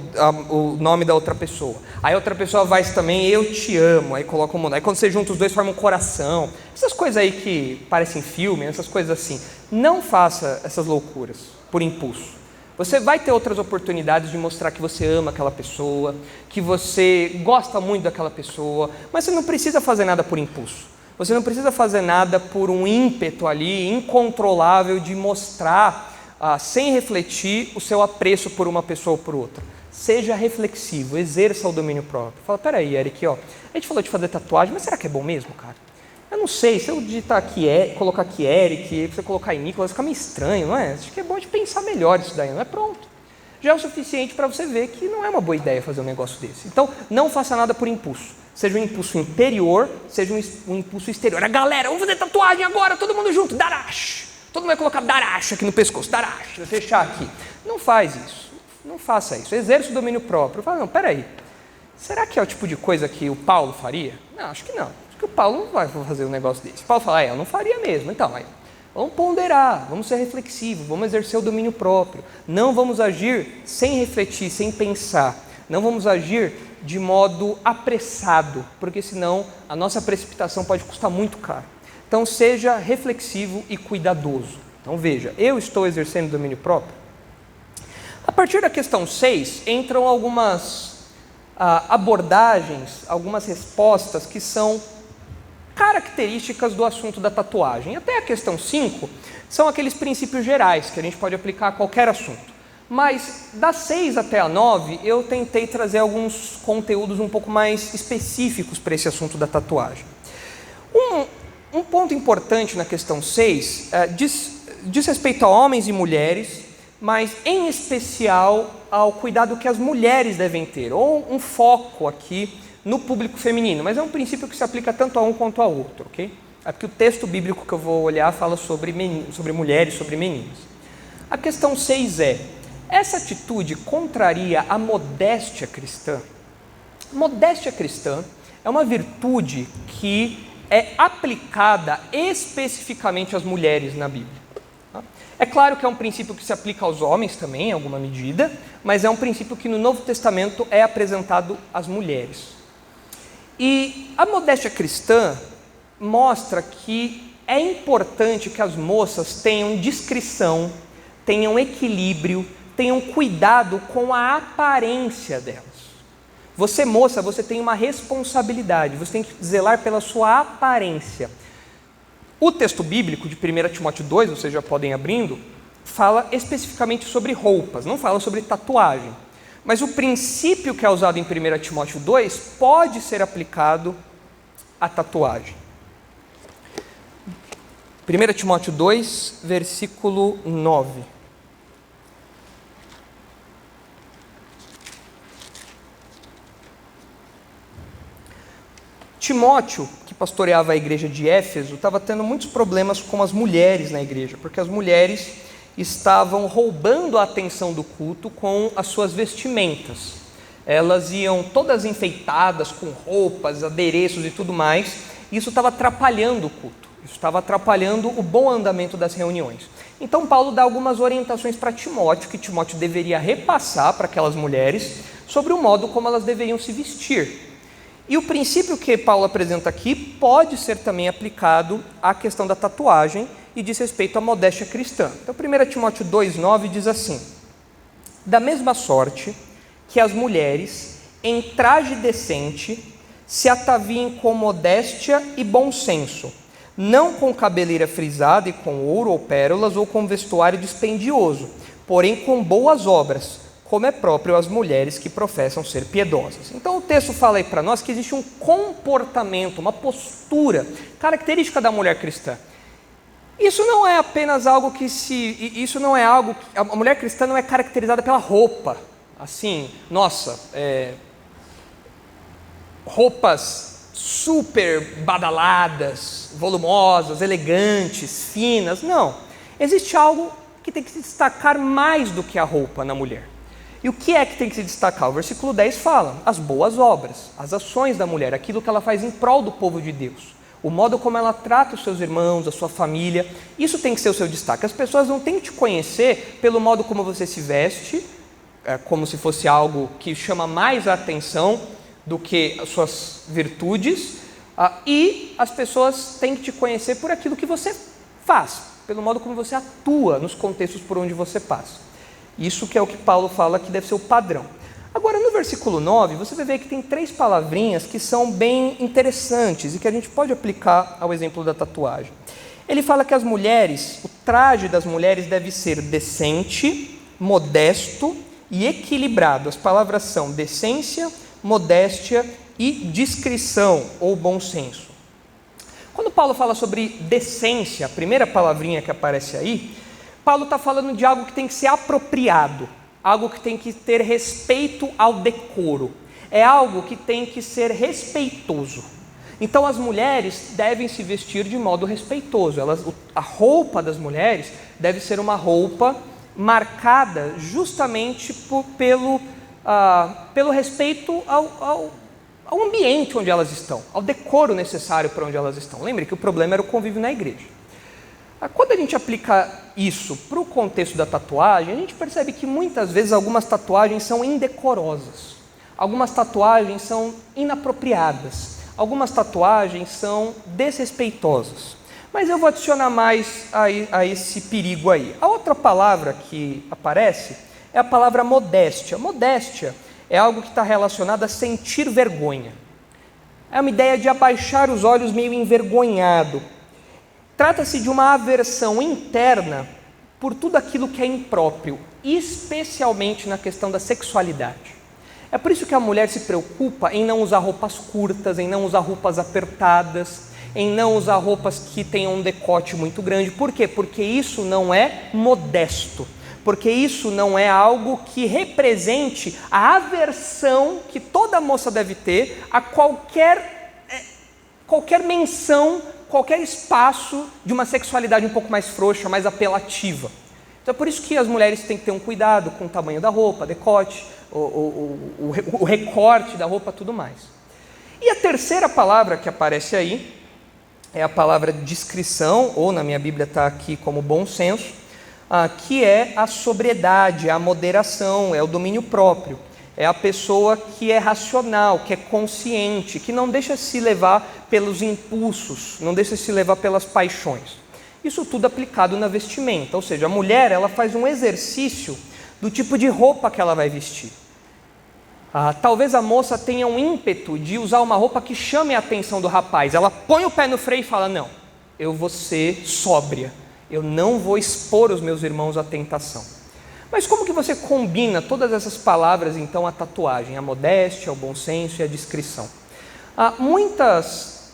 o nome da outra pessoa. Aí a outra pessoa vai também, eu te amo. Aí coloca o nome. Aí quando você junta os dois, forma um coração. Essas coisas aí que parecem filme, essas coisas assim. Não faça essas loucuras por impulso. Você vai ter outras oportunidades de mostrar que você ama aquela pessoa, que você gosta muito daquela pessoa, mas você não precisa fazer nada por impulso. Você não precisa fazer nada por um ímpeto ali incontrolável de mostrar, sem refletir, o seu apreço por uma pessoa ou por outra. Seja reflexivo, exerça o domínio próprio. Fala, peraí, Eric, a gente falou de fazer tatuagem, mas será que é bom mesmo, cara? Eu não sei, se eu digitar aqui, colocar aqui Eric, você colocar aí Nicolas, fica meio estranho, não é? Acho que é bom de pensar melhor isso daí, não é? Pronto. Já é o suficiente para você ver que não é uma boa ideia fazer um negócio desse. Então, não faça nada por impulso. Seja um impulso interior, seja um impulso exterior. A galera, vamos fazer tatuagem agora, todo mundo junto, Darash. Todo mundo vai colocar Darash aqui no pescoço, Darash, vai fechar aqui. Não faz isso, não faça isso. Exerça o domínio próprio. Fala, não, peraí, será que é o tipo de coisa que o Paulo faria? Não, acho que não. Acho que o Paulo não vai fazer um negócio desse. O Paulo fala, eu não faria mesmo. Então, aí, vamos ponderar, vamos ser reflexivos, vamos exercer o domínio próprio. Não vamos agir sem refletir, sem pensar. Não vamos agir de modo apressado, porque senão a nossa precipitação pode custar muito caro. Então, seja reflexivo e cuidadoso. Então, veja, eu estou exercendo domínio próprio? A partir da questão 6, entram algumas abordagens, algumas respostas que são características do assunto da tatuagem. Até a questão 5 são aqueles princípios gerais que a gente pode aplicar a qualquer assunto. Mas das 6 até a 9 eu tentei trazer alguns conteúdos um pouco mais específicos para esse assunto da tatuagem. Um ponto importante na questão 6 diz respeito a homens e mulheres, mas em especial ao cuidado que as mulheres devem ter, ou um foco aqui no público feminino, mas é um princípio que se aplica tanto a um quanto a outro, ok? É porque o texto bíblico que eu vou olhar fala sobre mulheres, sobre meninos. A questão 6 essa atitude contraria a modéstia cristã? Modéstia cristã é uma virtude que é aplicada especificamente às mulheres na Bíblia. É claro que é um princípio que se aplica aos homens também, em alguma medida, mas é um princípio que no Novo Testamento é apresentado às mulheres. E a modéstia cristã mostra que é importante que as moças tenham discrição, tenham equilíbrio, tenham cuidado com a aparência delas. Você, moça, você tem uma responsabilidade, você tem que zelar pela sua aparência. O texto bíblico de 1 Timóteo 2, vocês já podem ir abrindo, fala especificamente sobre roupas, não fala sobre tatuagem. Mas o princípio que é usado em 1 Timóteo 2 pode ser aplicado a tatuagem. 1 Timóteo 2, versículo 9. Timóteo, que pastoreava a igreja de Éfeso, estava tendo muitos problemas com as mulheres na igreja, porque as mulheres estavam roubando a atenção do culto com as suas vestimentas. Elas iam todas enfeitadas com roupas, adereços e tudo mais, e isso estava atrapalhando o culto, isso estava atrapalhando o bom andamento das reuniões. Então Paulo dá algumas orientações para Timóteo, que Timóteo deveria repassar para aquelas mulheres, sobre o modo como elas deveriam se vestir. E o princípio que Paulo apresenta aqui pode ser também aplicado à questão da tatuagem e diz respeito à modéstia cristã. Então 1 Timóteo 2,9 diz assim: da mesma sorte que as mulheres, em traje decente, se ataviem com modéstia e bom senso, não com cabeleira frisada e com ouro ou pérolas ou com vestuário dispendioso, porém com boas obras, como é próprio às mulheres que professam ser piedosas. Então o texto fala aí para nós que existe um comportamento, uma postura característica da mulher cristã. Isso não é apenas algo que a mulher cristã não é caracterizada pela roupa, assim, nossa, roupas super badaladas, volumosas, elegantes, finas, não. Existe algo que tem que se destacar mais do que a roupa na mulher. E o que é que tem que se destacar? O versículo 10 fala: as boas obras, as ações da mulher, aquilo que ela faz em prol do povo de Deus, o modo como ela trata os seus irmãos, a sua família, isso tem que ser o seu destaque. As pessoas não têm que te conhecer pelo modo como você se veste, como se fosse algo que chama mais a atenção do que as suas virtudes, e as pessoas têm que te conhecer por aquilo que você faz, pelo modo como você atua nos contextos por onde você passa. Isso que é o que Paulo fala que deve ser o padrão. Agora, no versículo 9, você vai ver que tem 3 palavrinhas que são bem interessantes e que a gente pode aplicar ao exemplo da tatuagem. Ele fala que as mulheres, o traje das mulheres deve ser decente, modesto e equilibrado. As palavras são decência, modéstia e discrição ou bom senso. Quando Paulo fala sobre decência, a primeira palavrinha que aparece aí, Paulo está falando de algo que tem que ser apropriado, algo que tem que ter respeito ao decoro, é algo que tem que ser respeitoso. Então as mulheres devem se vestir de modo respeitoso, a roupa das mulheres deve ser uma roupa marcada justamente pelo respeito ao ambiente onde elas estão, ao decoro necessário para onde elas estão. Lembre que o problema era o convívio na igreja. Quando a gente aplica isso para o contexto da tatuagem, a gente percebe que muitas vezes algumas tatuagens são indecorosas, algumas tatuagens são inapropriadas, algumas tatuagens são desrespeitosas. Mas eu vou adicionar mais a esse perigo aí. A outra palavra que aparece é a palavra modéstia. Modéstia é algo que está relacionado a sentir vergonha. É uma ideia de abaixar os olhos meio envergonhado. Trata-se de uma aversão interna por tudo aquilo que é impróprio, especialmente na questão da sexualidade. É por isso que a mulher se preocupa em não usar roupas curtas, em não usar roupas apertadas, em não usar roupas que tenham um decote muito grande. Por quê? Porque isso não é modesto, porque isso não é algo que represente a aversão que toda moça deve ter a qualquer menção, qualquer espaço de uma sexualidade um pouco mais frouxa, mais apelativa. Então é por isso que as mulheres têm que ter um cuidado com o tamanho da roupa, decote, o recorte da roupa, tudo mais. E a terceira palavra que aparece aí é a palavra discrição, ou na minha Bíblia está aqui como bom senso, que é a sobriedade, a moderação, é o domínio próprio. É a pessoa que é racional, que é consciente, que não deixa se levar pelos impulsos, não deixa se levar pelas paixões. Isso tudo aplicado na vestimenta, ou seja, a mulher ela faz um exercício do tipo de roupa que ela vai vestir. Talvez a moça tenha um ímpeto de usar uma roupa que chame a atenção do rapaz. Ela põe o pé no freio e fala: não, eu vou ser sóbria, eu não vou expor os meus irmãos à tentação. Mas como que você combina todas essas palavras, então, à tatuagem, a modéstia, o bom senso e a discrição? Muitas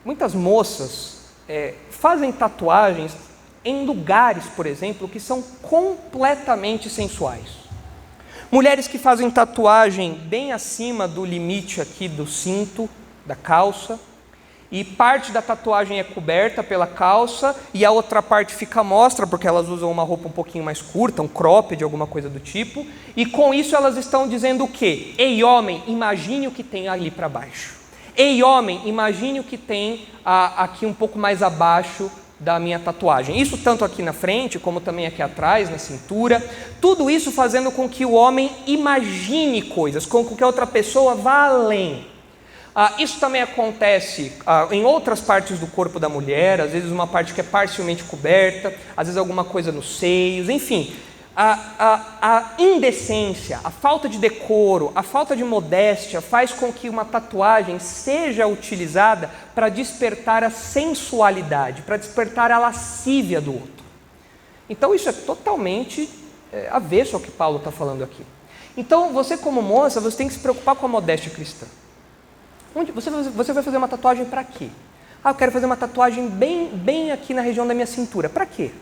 muitas moças fazem tatuagens em lugares, por exemplo, que são completamente sensuais. Mulheres que fazem tatuagem bem acima do limite aqui do cinto, da calça, e parte da tatuagem é coberta pela calça e a outra parte fica à mostra, porque elas usam uma roupa um pouquinho mais curta, um cropped, alguma coisa do tipo, e com isso elas estão dizendo o quê? Ei, homem, imagine o que tem ali para baixo. Ei, homem, imagine o que tem aqui um pouco mais abaixo da minha tatuagem. Isso tanto aqui na frente, como também aqui atrás, na cintura. Tudo isso fazendo com que o homem imagine coisas, com que a outra pessoa vá além. Isso também acontece em outras partes do corpo da mulher, às vezes uma parte que é parcialmente coberta, às vezes alguma coisa nos seios, enfim. A indecência, a falta de decoro, a falta de modéstia faz com que uma tatuagem seja utilizada para despertar a sensualidade, para despertar a lascívia do outro. Então isso é totalmente avesso ao que Paulo está falando aqui. Então você como moça, você tem que se preocupar com a modéstia cristã. Você vai fazer uma tatuagem para quê? Eu quero fazer uma tatuagem bem aqui na região da minha cintura. Para quê?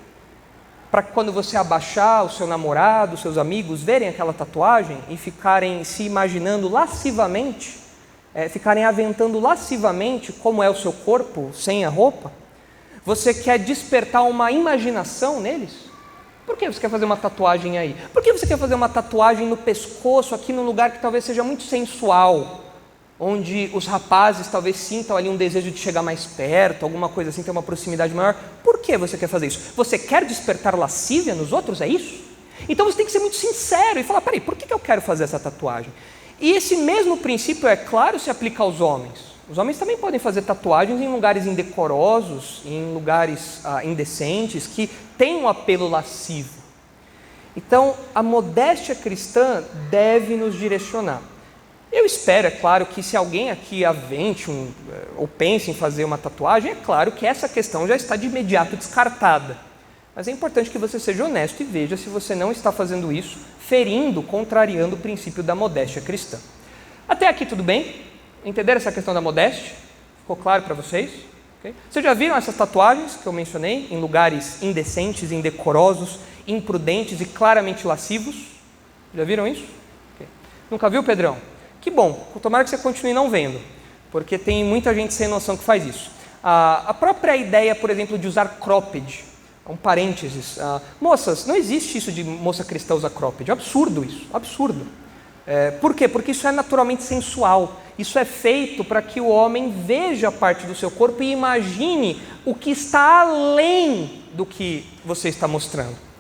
Para que quando você abaixar, o seu namorado, os seus amigos verem aquela tatuagem e ficarem se imaginando lascivamente, ficarem aventando lascivamente como é o seu corpo sem a roupa? Você quer despertar uma imaginação neles? Por que você quer fazer uma tatuagem aí? Por que você quer fazer uma tatuagem no pescoço, aqui num lugar que talvez seja muito sensual, onde os rapazes talvez sintam ali um desejo de chegar mais perto, alguma coisa assim, ter uma proximidade maior? Por que você quer fazer isso? Você quer despertar lascívia nos outros? É isso? Então você tem que ser muito sincero e falar, peraí, por que eu quero fazer essa tatuagem? E esse mesmo princípio, é claro, se aplica aos homens. Os homens também podem fazer tatuagens em lugares indecorosos, em lugares indecentes, que têm um apelo lascivo. Então, a modéstia cristã deve nos direcionar. Eu espero, é claro, que se alguém aqui avente ou pense em fazer uma tatuagem, é claro que essa questão já está de imediato descartada. Mas é importante que você seja honesto e veja se você não está fazendo isso, ferindo, contrariando o princípio da modéstia cristã. Até aqui tudo bem? Entenderam essa questão da modéstia? Ficou claro para vocês? Okay? Vocês já viram essas tatuagens que eu mencionei em lugares indecentes, indecorosos, imprudentes e claramente lascivos? Já viram isso? Okay. Nunca viu, Pedrão? Que bom, tomara que você continue não vendo, porque tem muita gente sem noção que faz isso. A própria ideia, por exemplo, de usar cropped, um parênteses, moças, não existe isso de moça cristã usar cropped, é absurdo isso, absurdo. Por quê? Porque isso é naturalmente sensual, isso é feito para que o homem veja parte do seu corpo e imagine o que está além do que você está mostrando.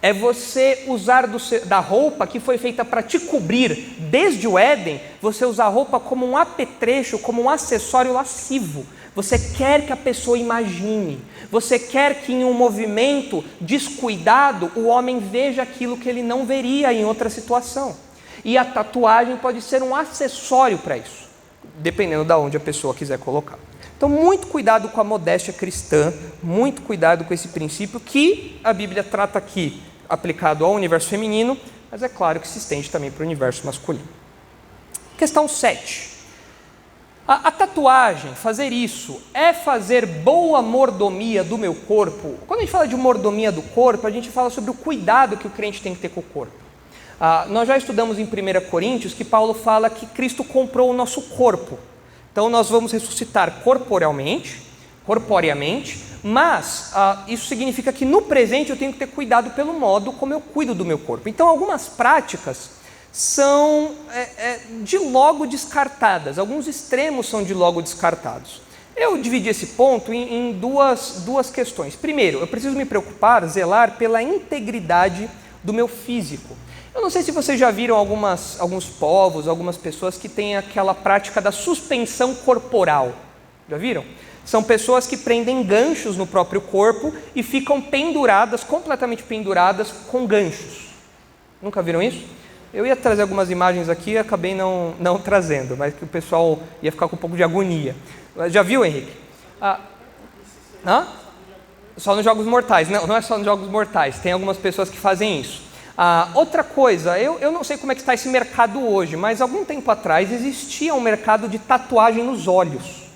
É você usar da roupa que foi feita para te cobrir desde o Éden, você usar a roupa como um apetrecho, como um acessório lascivo. Você quer que a pessoa imagine, você quer que em um movimento descuidado o homem veja aquilo que ele não veria em outra situação. E a tatuagem pode ser um acessório para isso, dependendo de onde a pessoa quiser colocar. Então, muito cuidado com a modéstia cristã, muito cuidado com esse princípio que a Bíblia trata aqui, aplicado ao universo feminino, mas é claro que se estende também para o universo masculino. Questão 7. A tatuagem, fazer isso, é fazer boa mordomia do meu corpo? Quando a gente fala de mordomia do corpo, a gente fala sobre o cuidado que o crente tem que ter com o corpo. Nós já estudamos em 1 Coríntios que Paulo fala que Cristo comprou o nosso corpo. Então nós vamos ressuscitar corporeamente, mas isso significa que no presente eu tenho que ter cuidado pelo modo como eu cuido do meu corpo. Então algumas práticas são de logo descartadas, alguns extremos são de logo descartados. Eu dividi esse ponto em duas questões. Primeiro, eu preciso me preocupar, zelar pela integridade do meu físico. Eu não sei se vocês já viram alguns povos, algumas pessoas que têm aquela prática da suspensão corporal. Já viram? São pessoas que prendem ganchos no próprio corpo e ficam penduradas, completamente penduradas com ganchos. Nunca viram isso? Eu ia trazer algumas imagens aqui e acabei não trazendo, mas que o pessoal ia ficar com um pouco de agonia. Já viu, Henrique? Só nos Jogos Mortais. Não é só nos Jogos Mortais, tem algumas pessoas que fazem isso. Outra coisa, eu não sei como é que está esse mercado hoje, mas algum tempo atrás existia um mercado de tatuagem nos olhos.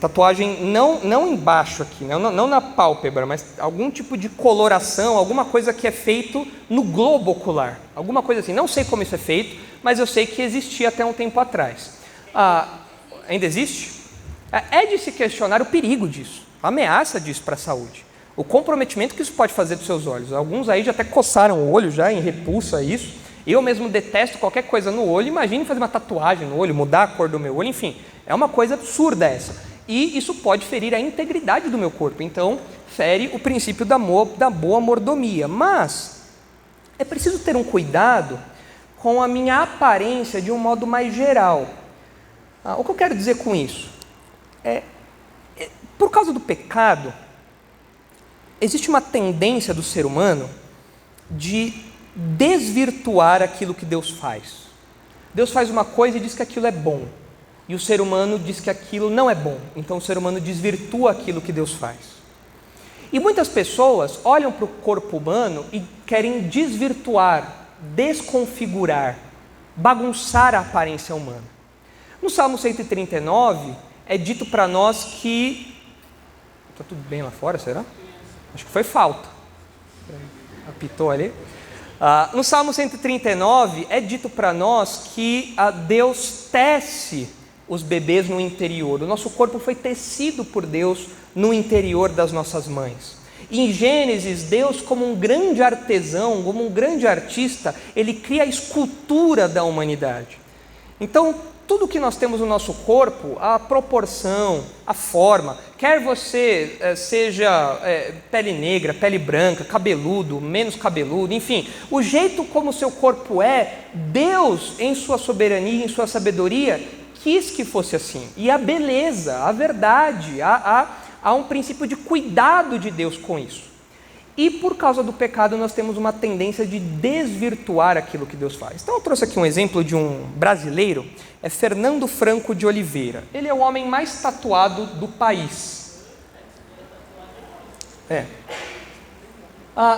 Tatuagem não embaixo aqui, não na pálpebra, mas algum tipo de coloração, alguma coisa que é feito no globo ocular. Alguma coisa assim. Não sei como isso é feito, mas eu sei que existia até um tempo atrás. Ainda existe? É de se questionar o perigo disso, a ameaça disso para a saúde. O comprometimento que isso pode fazer dos seus olhos. Alguns aí já até coçaram o olho já em repulsa a isso. Eu mesmo detesto qualquer coisa no olho. Imagine fazer uma tatuagem no olho, mudar a cor do meu olho, enfim. É uma coisa absurda essa. E isso pode ferir a integridade do meu corpo. Então, fere o princípio da boa mordomia. Mas é preciso ter um cuidado com a minha aparência de um modo mais geral. O que eu quero dizer com isso? Por causa do pecado, existe uma tendência do ser humano de desvirtuar aquilo que Deus faz. Deus faz uma coisa e diz que aquilo é bom. E o ser humano diz que aquilo não é bom. Então o ser humano desvirtua aquilo que Deus faz. E muitas pessoas olham para o corpo humano e querem desvirtuar, desconfigurar, bagunçar a aparência humana. No Salmo 139 é dito para nós que... Está tudo bem lá fora, será? Acho que foi falta. Apitou ali. No Salmo 139 é dito para nós que Deus tece os bebês no interior. O nosso corpo foi tecido por Deus no interior das nossas mães. E em Gênesis, Deus, como um grande artesão, como um grande artista, Ele cria a escultura da humanidade. Então, tudo que nós temos no nosso corpo, a proporção, a forma, quer você seja pele negra, pele branca, cabeludo, menos cabeludo, enfim, o jeito como o seu corpo é, Deus, em sua soberania, em sua sabedoria, quis que fosse assim. E a beleza, a verdade, há um princípio de cuidado de Deus com isso. E por causa do pecado nós temos uma tendência de desvirtuar aquilo que Deus faz. Então eu trouxe aqui um exemplo de um brasileiro, é Fernando Franco de Oliveira. Ele é o homem mais tatuado do país.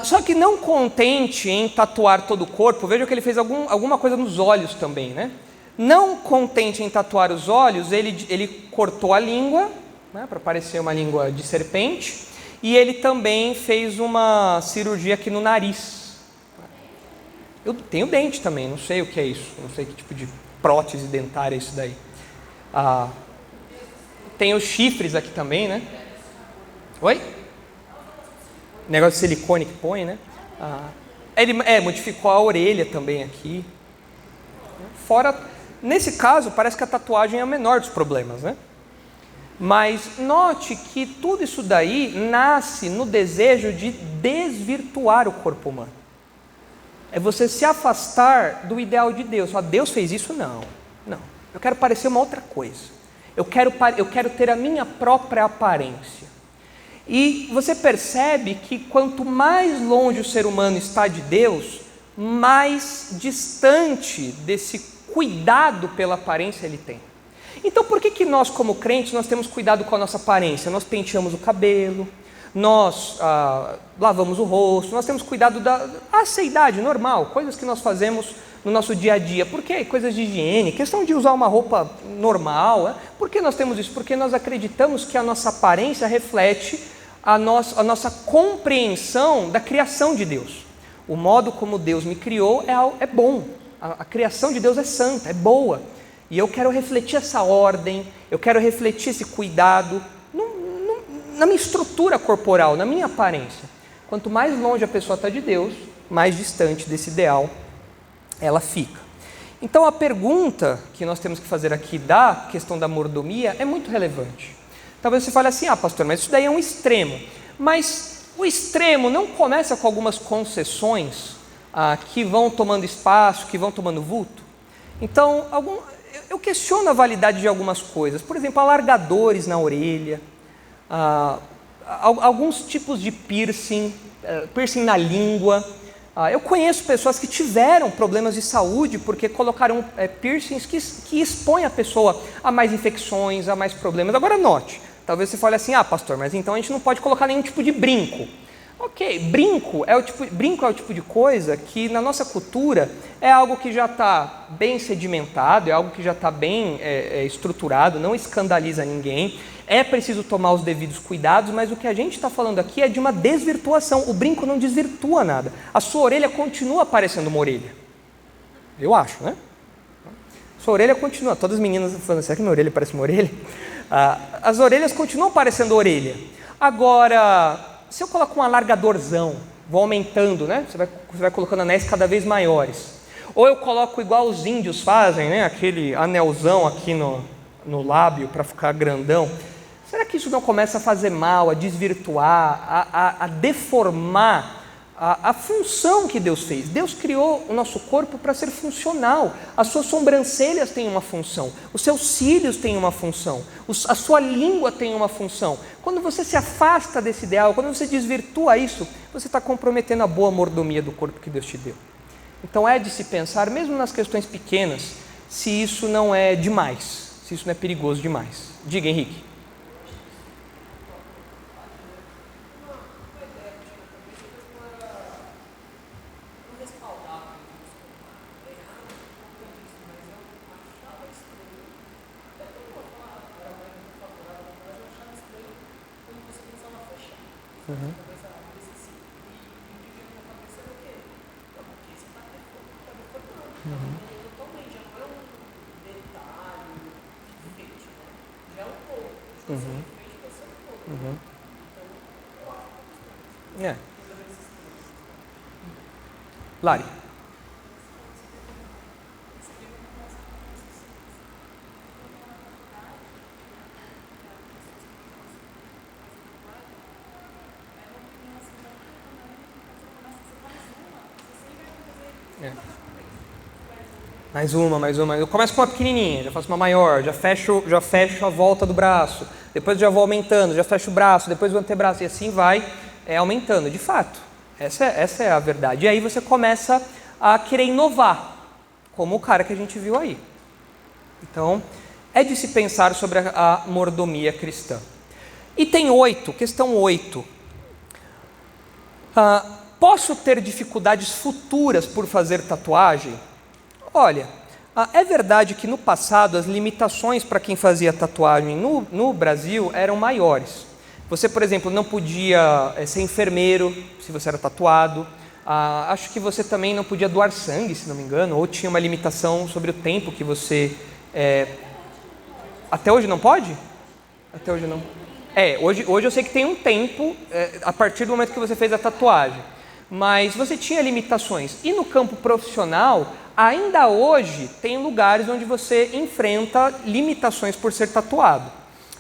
Só que não contente em tatuar todo o corpo, veja que ele fez alguma coisa nos olhos também, né? Não contente em tatuar os olhos, ele cortou a língua, né, para parecer uma língua de serpente, e ele também fez uma cirurgia aqui no nariz. Eu tenho dente também, não sei o que é isso, não sei que tipo de prótese dentária é isso daí. Tem os chifres aqui também, né? Oi? Negócio de silicone que põe, né? Ele modificou a orelha também aqui. Fora... Nesse caso, parece que a tatuagem é o menor dos problemas, né? Mas note que tudo isso daí nasce no desejo de desvirtuar o corpo humano. É você se afastar do ideal de Deus. Deus fez isso? Não. Eu quero parecer uma outra coisa. Eu quero ter a minha própria aparência. E você percebe que quanto mais longe o ser humano está de Deus, mais distante desse cuidado pela aparência ele tem. Então por que nós como crentes nós temos cuidado com a nossa aparência? Nós penteamos o cabelo, nós lavamos o rosto, nós temos cuidado da aceidade normal, coisas que nós fazemos no nosso dia a dia. Por quê? Coisas de higiene, questão de usar uma roupa normal. Por que nós temos isso? Porque nós acreditamos que a nossa aparência reflete a nossa compreensão da criação de Deus. O modo como Deus me criou é bom. A criação de Deus é santa, é boa. E eu quero refletir essa ordem, eu quero refletir esse cuidado na minha estrutura corporal, na minha aparência. Quanto mais longe a pessoa está de Deus, mais distante desse ideal ela fica. Então a pergunta que nós temos que fazer aqui da questão da mordomia é muito relevante. Talvez você fale assim, pastor, mas isso daí é um extremo. Mas o extremo não começa com algumas concessões que vão tomando espaço, que vão tomando vulto? Então, eu questiono a validade de algumas coisas. Por exemplo, alargadores na orelha, alguns tipos de piercing na língua. Eu conheço pessoas que tiveram problemas de saúde porque colocaram piercings que expõem a pessoa a mais infecções, a mais problemas. Agora note, talvez você fale assim, pastor, mas então a gente não pode colocar nenhum tipo de brinco. Ok, brinco é o tipo de coisa que na nossa cultura é algo que já está bem sedimentado, é algo que já está bem estruturado, não escandaliza ninguém, é preciso tomar os devidos cuidados, mas o que a gente está falando aqui é de uma desvirtuação. O brinco não desvirtua nada, a sua orelha continua parecendo uma orelha, eu acho, né? Sua orelha continua, todas as meninas falando, será que minha orelha parece uma orelha? As orelhas continuam parecendo orelha. Agora, se eu coloco um alargadorzão, vou aumentando, né? Você vai colocando anéis cada vez maiores. Ou eu coloco igual os índios fazem, né? Aquele anelzão aqui no lábio para ficar grandão. Será que isso não começa a fazer mal, a desvirtuar, a deformar a função que Deus fez? Deus criou o nosso corpo para ser funcional. As suas sobrancelhas têm uma função, os seus cílios têm uma função, a sua língua tem uma função. Quando você se afasta desse ideal, quando você desvirtua isso, você está comprometendo a boa mordomia do corpo que Deus te deu. Então é de se pensar, mesmo nas questões pequenas, se isso não é demais, se isso não é perigoso demais. Diga, Henrique. Lari. Mais uma. Eu começo com uma pequenininha, já faço uma maior, já fecho a volta do braço, depois já vou aumentando, já fecho o braço, depois o antebraço, e assim vai aumentando. De fato, essa é a verdade. E aí você começa a querer inovar, como o cara que a gente viu aí. Então, é de se pensar sobre a mordomia cristã. E tem questão 8. Posso ter dificuldades futuras por fazer tatuagem? Olha, é verdade que no passado as limitações para quem fazia tatuagem no Brasil eram maiores. Você, por exemplo, não podia ser enfermeiro se você era tatuado. Acho que você também não podia doar sangue, se não me engano, ou tinha uma limitação sobre o tempo que você... Até hoje não pode? Até hoje não. Hoje eu sei que tem um tempo, a partir do momento que você fez a tatuagem. Mas você tinha limitações. E no campo profissional, ainda hoje, tem lugares onde você enfrenta limitações por ser tatuado.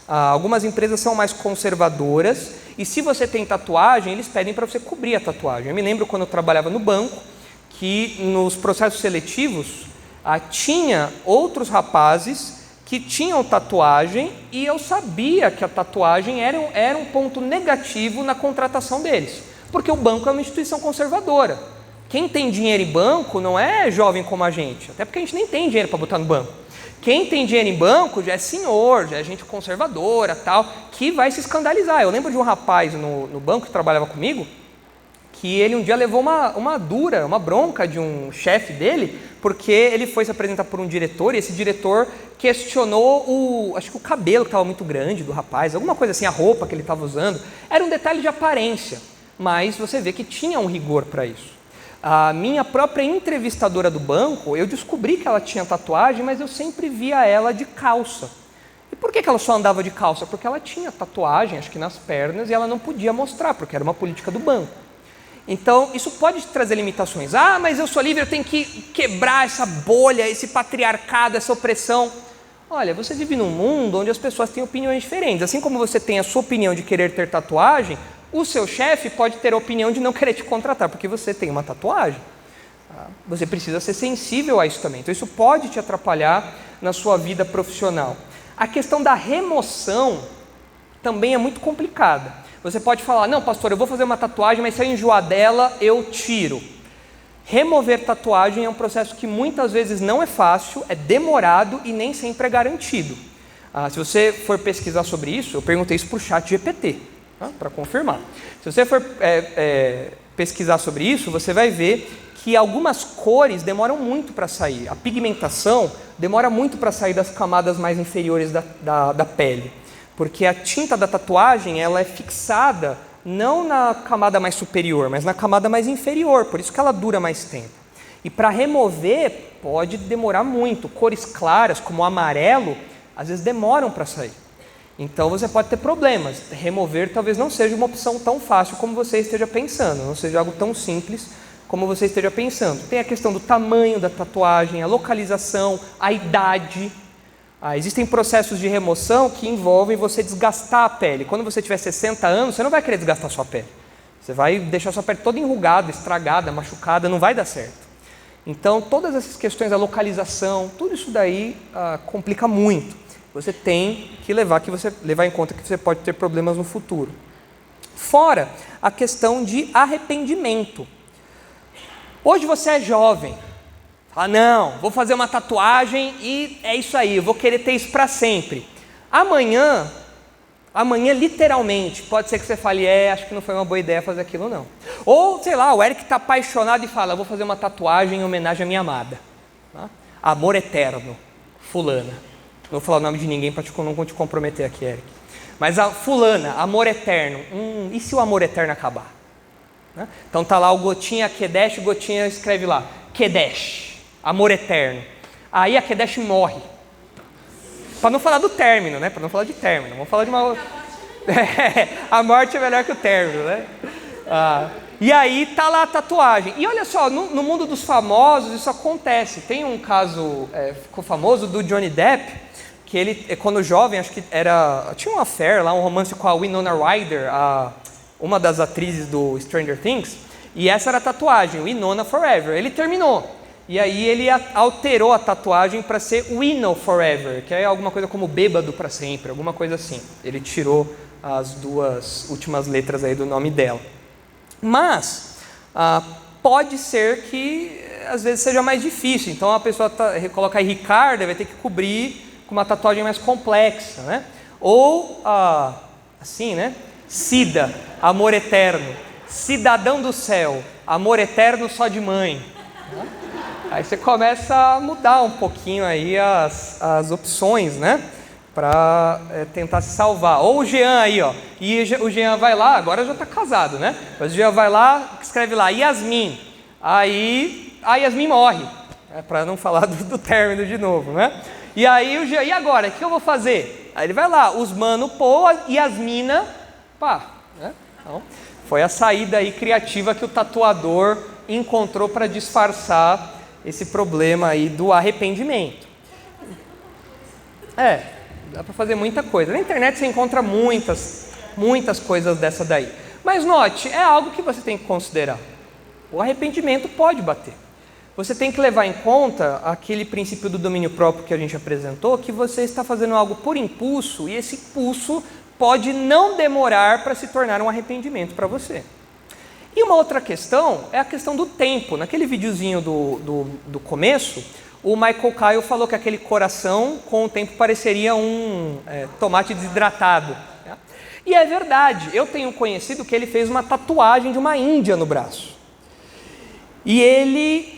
Algumas empresas são mais conservadoras e se você tem tatuagem, eles pedem para você cobrir a tatuagem. Eu me lembro quando eu trabalhava no banco, que nos processos seletivos, tinha outros rapazes que tinham tatuagem e eu sabia que a tatuagem era um ponto negativo na contratação deles. Porque o banco é uma instituição conservadora. Quem tem dinheiro em banco não é jovem como a gente, até porque a gente nem tem dinheiro para botar no banco. Quem tem dinheiro em banco já é senhor, já é gente conservadora, tal, que vai se escandalizar. Eu lembro de um rapaz no banco que trabalhava comigo, que ele um dia levou uma bronca de um chefe dele, porque ele foi se apresentar por um diretor e esse diretor questionou acho que o cabelo que estava muito grande do rapaz, alguma coisa assim, a roupa que ele estava usando. Era um detalhe de aparência. Mas você vê que tinha um rigor para isso. A minha própria entrevistadora do banco, eu descobri que ela tinha tatuagem, mas eu sempre via ela de calça. E por que ela só andava de calça? Porque ela tinha tatuagem, acho que nas pernas, e ela não podia mostrar, porque era uma política do banco. Então, isso pode trazer limitações. Mas eu sou livre, eu tenho que quebrar essa bolha, esse patriarcado, essa opressão. Olha, você vive num mundo onde as pessoas têm opiniões diferentes. Assim como você tem a sua opinião de querer ter tatuagem, o seu chefe pode ter a opinião de não querer te contratar, porque você tem uma tatuagem. Você precisa ser sensível a isso também. Então isso pode te atrapalhar na sua vida profissional. A questão da remoção também é muito complicada. Você pode falar, não pastor, eu vou fazer uma tatuagem, mas se eu enjoar dela, eu tiro. Remover tatuagem é um processo que muitas vezes não é fácil, é demorado e nem sempre é garantido. Se você for pesquisar sobre isso, eu perguntei isso para o ChatGPT. tá? Para confirmar. Se você for pesquisar sobre isso, você vai ver que algumas cores demoram muito para sair. A pigmentação demora muito para sair das camadas mais inferiores da pele. Porque a tinta da tatuagem ela é fixada não na camada mais superior, mas na camada mais inferior. Por isso que ela dura mais tempo. E para remover pode demorar muito. Cores claras, como o amarelo, às vezes demoram para sair. Então você pode ter problemas. Remover talvez não seja uma opção tão fácil como você esteja pensando. Não seja algo tão simples como você esteja pensando. Tem a questão do tamanho da tatuagem, a localização, a idade. Existem processos de remoção que envolvem você desgastar a pele. Quando você tiver 60 anos, você não vai querer desgastar a sua pele. Você vai deixar a sua pele toda enrugada, estragada, machucada, não vai dar certo. Então, todas essas questões da localização, tudo isso daí complica muito. Você tem que levar em conta que você pode ter problemas no futuro. Fora a questão de arrependimento. Hoje você é jovem. Fala, não, vou fazer uma tatuagem e é isso aí, eu vou querer ter isso para sempre. Amanhã literalmente, pode ser que você fale, acho que não foi uma boa ideia fazer aquilo não. Ou, sei lá, o Eric está apaixonado e fala, vou fazer uma tatuagem em homenagem à minha amada. Tá? Amor eterno, fulana. Não vou falar o nome de ninguém para não te comprometer aqui, Eric. Mas a fulana, amor eterno. E se o amor eterno acabar? Né? Então tá lá o Gotinha Kedesh, o Gotinha escreve lá, Kedesh, amor eterno. Aí a Kedesh morre. Para não falar do término, né? Para não falar de término. Vamos falar de uma... a morte é melhor que o término, né? E aí tá lá a tatuagem. E olha só, no mundo dos famosos isso acontece. Tem um caso, ficou famoso, do Johnny Depp, que ele, quando jovem, acho que tinha um affair lá, um romance com a Winona Ryder, uma das atrizes do Stranger Things, e essa era a tatuagem, Winona Forever. Ele terminou. E aí ele alterou a tatuagem para ser Wino Forever, que é alguma coisa como bêbado para sempre, alguma coisa assim. Ele tirou as 2 últimas letras aí do nome dela. Mas pode ser que às vezes seja mais difícil. Então a pessoa coloca aí Ricardo, vai ter que cobrir com uma tatuagem mais complexa, né? Ou assim, né? Cida, amor eterno. Cidadão do céu, amor eterno só de mãe. Aí você começa a mudar um pouquinho aí as opções, né? Para tentar se salvar. Ou o Jean aí, ó. E o Jean vai lá, agora já está casado, né? Mas o Jean vai lá, escreve lá, Yasmin. Aí a Yasmin morre. Para não falar do término de novo, né? E aí o Jean, e agora? O que eu vou fazer? Aí ele vai lá, os mano pô, Yasmina, pá. Né? Então, foi a saída aí criativa que o tatuador encontrou para disfarçar esse problema aí do arrependimento. Dá para fazer muita coisa. Na internet você encontra muitas coisas dessa daí. Mas note, é algo que você tem que considerar. O arrependimento pode bater. Você tem que levar em conta aquele princípio do domínio próprio que a gente apresentou, que você está fazendo algo por impulso e esse impulso pode não demorar para se tornar um arrependimento para você. E uma outra questão é a questão do tempo. Naquele videozinho do começo, o Michael Kyle falou que aquele coração com o tempo pareceria um tomate desidratado. Né? E é verdade, eu tenho conhecido que ele fez uma tatuagem de uma índia no braço. E ele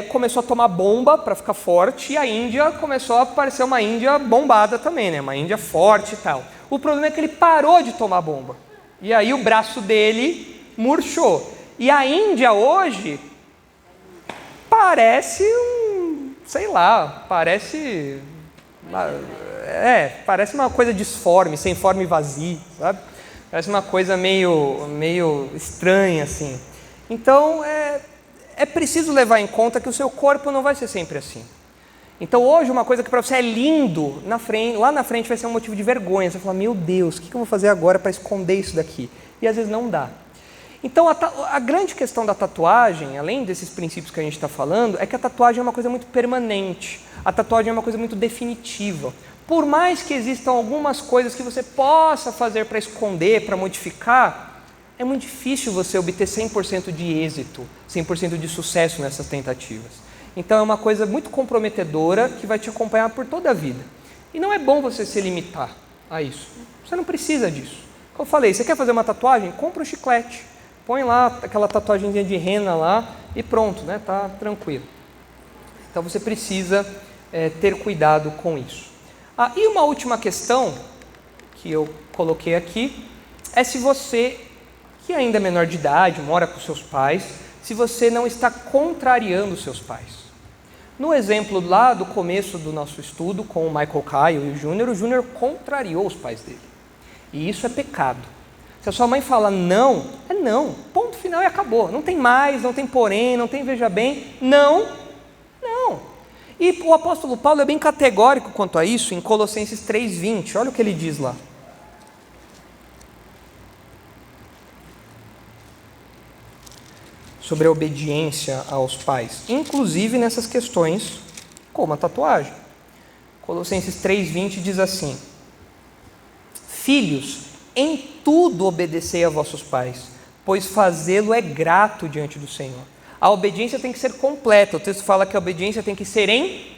começou a tomar bomba para ficar forte e a Índia começou a parecer uma Índia bombada também, né? Uma Índia forte e tal. O problema é que ele parou de tomar bomba. E aí o braço dele murchou. E a Índia hoje parece parece uma coisa disforme, sem forma e vazia, sabe? Parece uma coisa meio estranha assim. Então é preciso levar em conta que o seu corpo não vai ser sempre assim. Então hoje uma coisa que para você é lindo, lá na frente vai ser um motivo de vergonha. Você fala, meu Deus, o que eu vou fazer agora para esconder isso daqui? E às vezes não dá. Então a grande questão da tatuagem, além desses princípios que a gente está falando, é que a tatuagem é uma coisa muito permanente. A tatuagem é uma coisa muito definitiva. Por mais que existam algumas coisas que você possa fazer para esconder, para modificar, é muito difícil você obter 100% de êxito, 100% de sucesso nessas tentativas. Então é uma coisa muito comprometedora que vai te acompanhar por toda a vida. E não é bom você se limitar a isso. Você não precisa disso. Como eu falei, você quer fazer uma tatuagem? Compra um chiclete. Põe lá aquela tatuagemzinha de rena lá e pronto, né? Tá tranquilo. Então você precisa ter cuidado com isso. E uma última questão que eu coloquei aqui é se você, que ainda é menor de idade, mora com seus pais, se você não está contrariando seus pais. No exemplo lá do começo do nosso estudo com o Michael Kyle e o Júnior contrariou os pais dele. E isso é pecado. Se a sua mãe fala não, é não. Ponto final e acabou. Não tem mais, não tem porém, não tem veja bem. Não, não. E o apóstolo Paulo é bem categórico quanto a isso em Colossenses 3:20. Olha o que ele diz lá. Sobre a obediência aos pais, inclusive nessas questões como a tatuagem. Colossenses 3:20 diz assim: Filhos, em tudo obedecei a vossos pais, pois fazê-lo é grato diante do Senhor. A obediência tem que ser completa. O texto fala que a obediência tem que ser em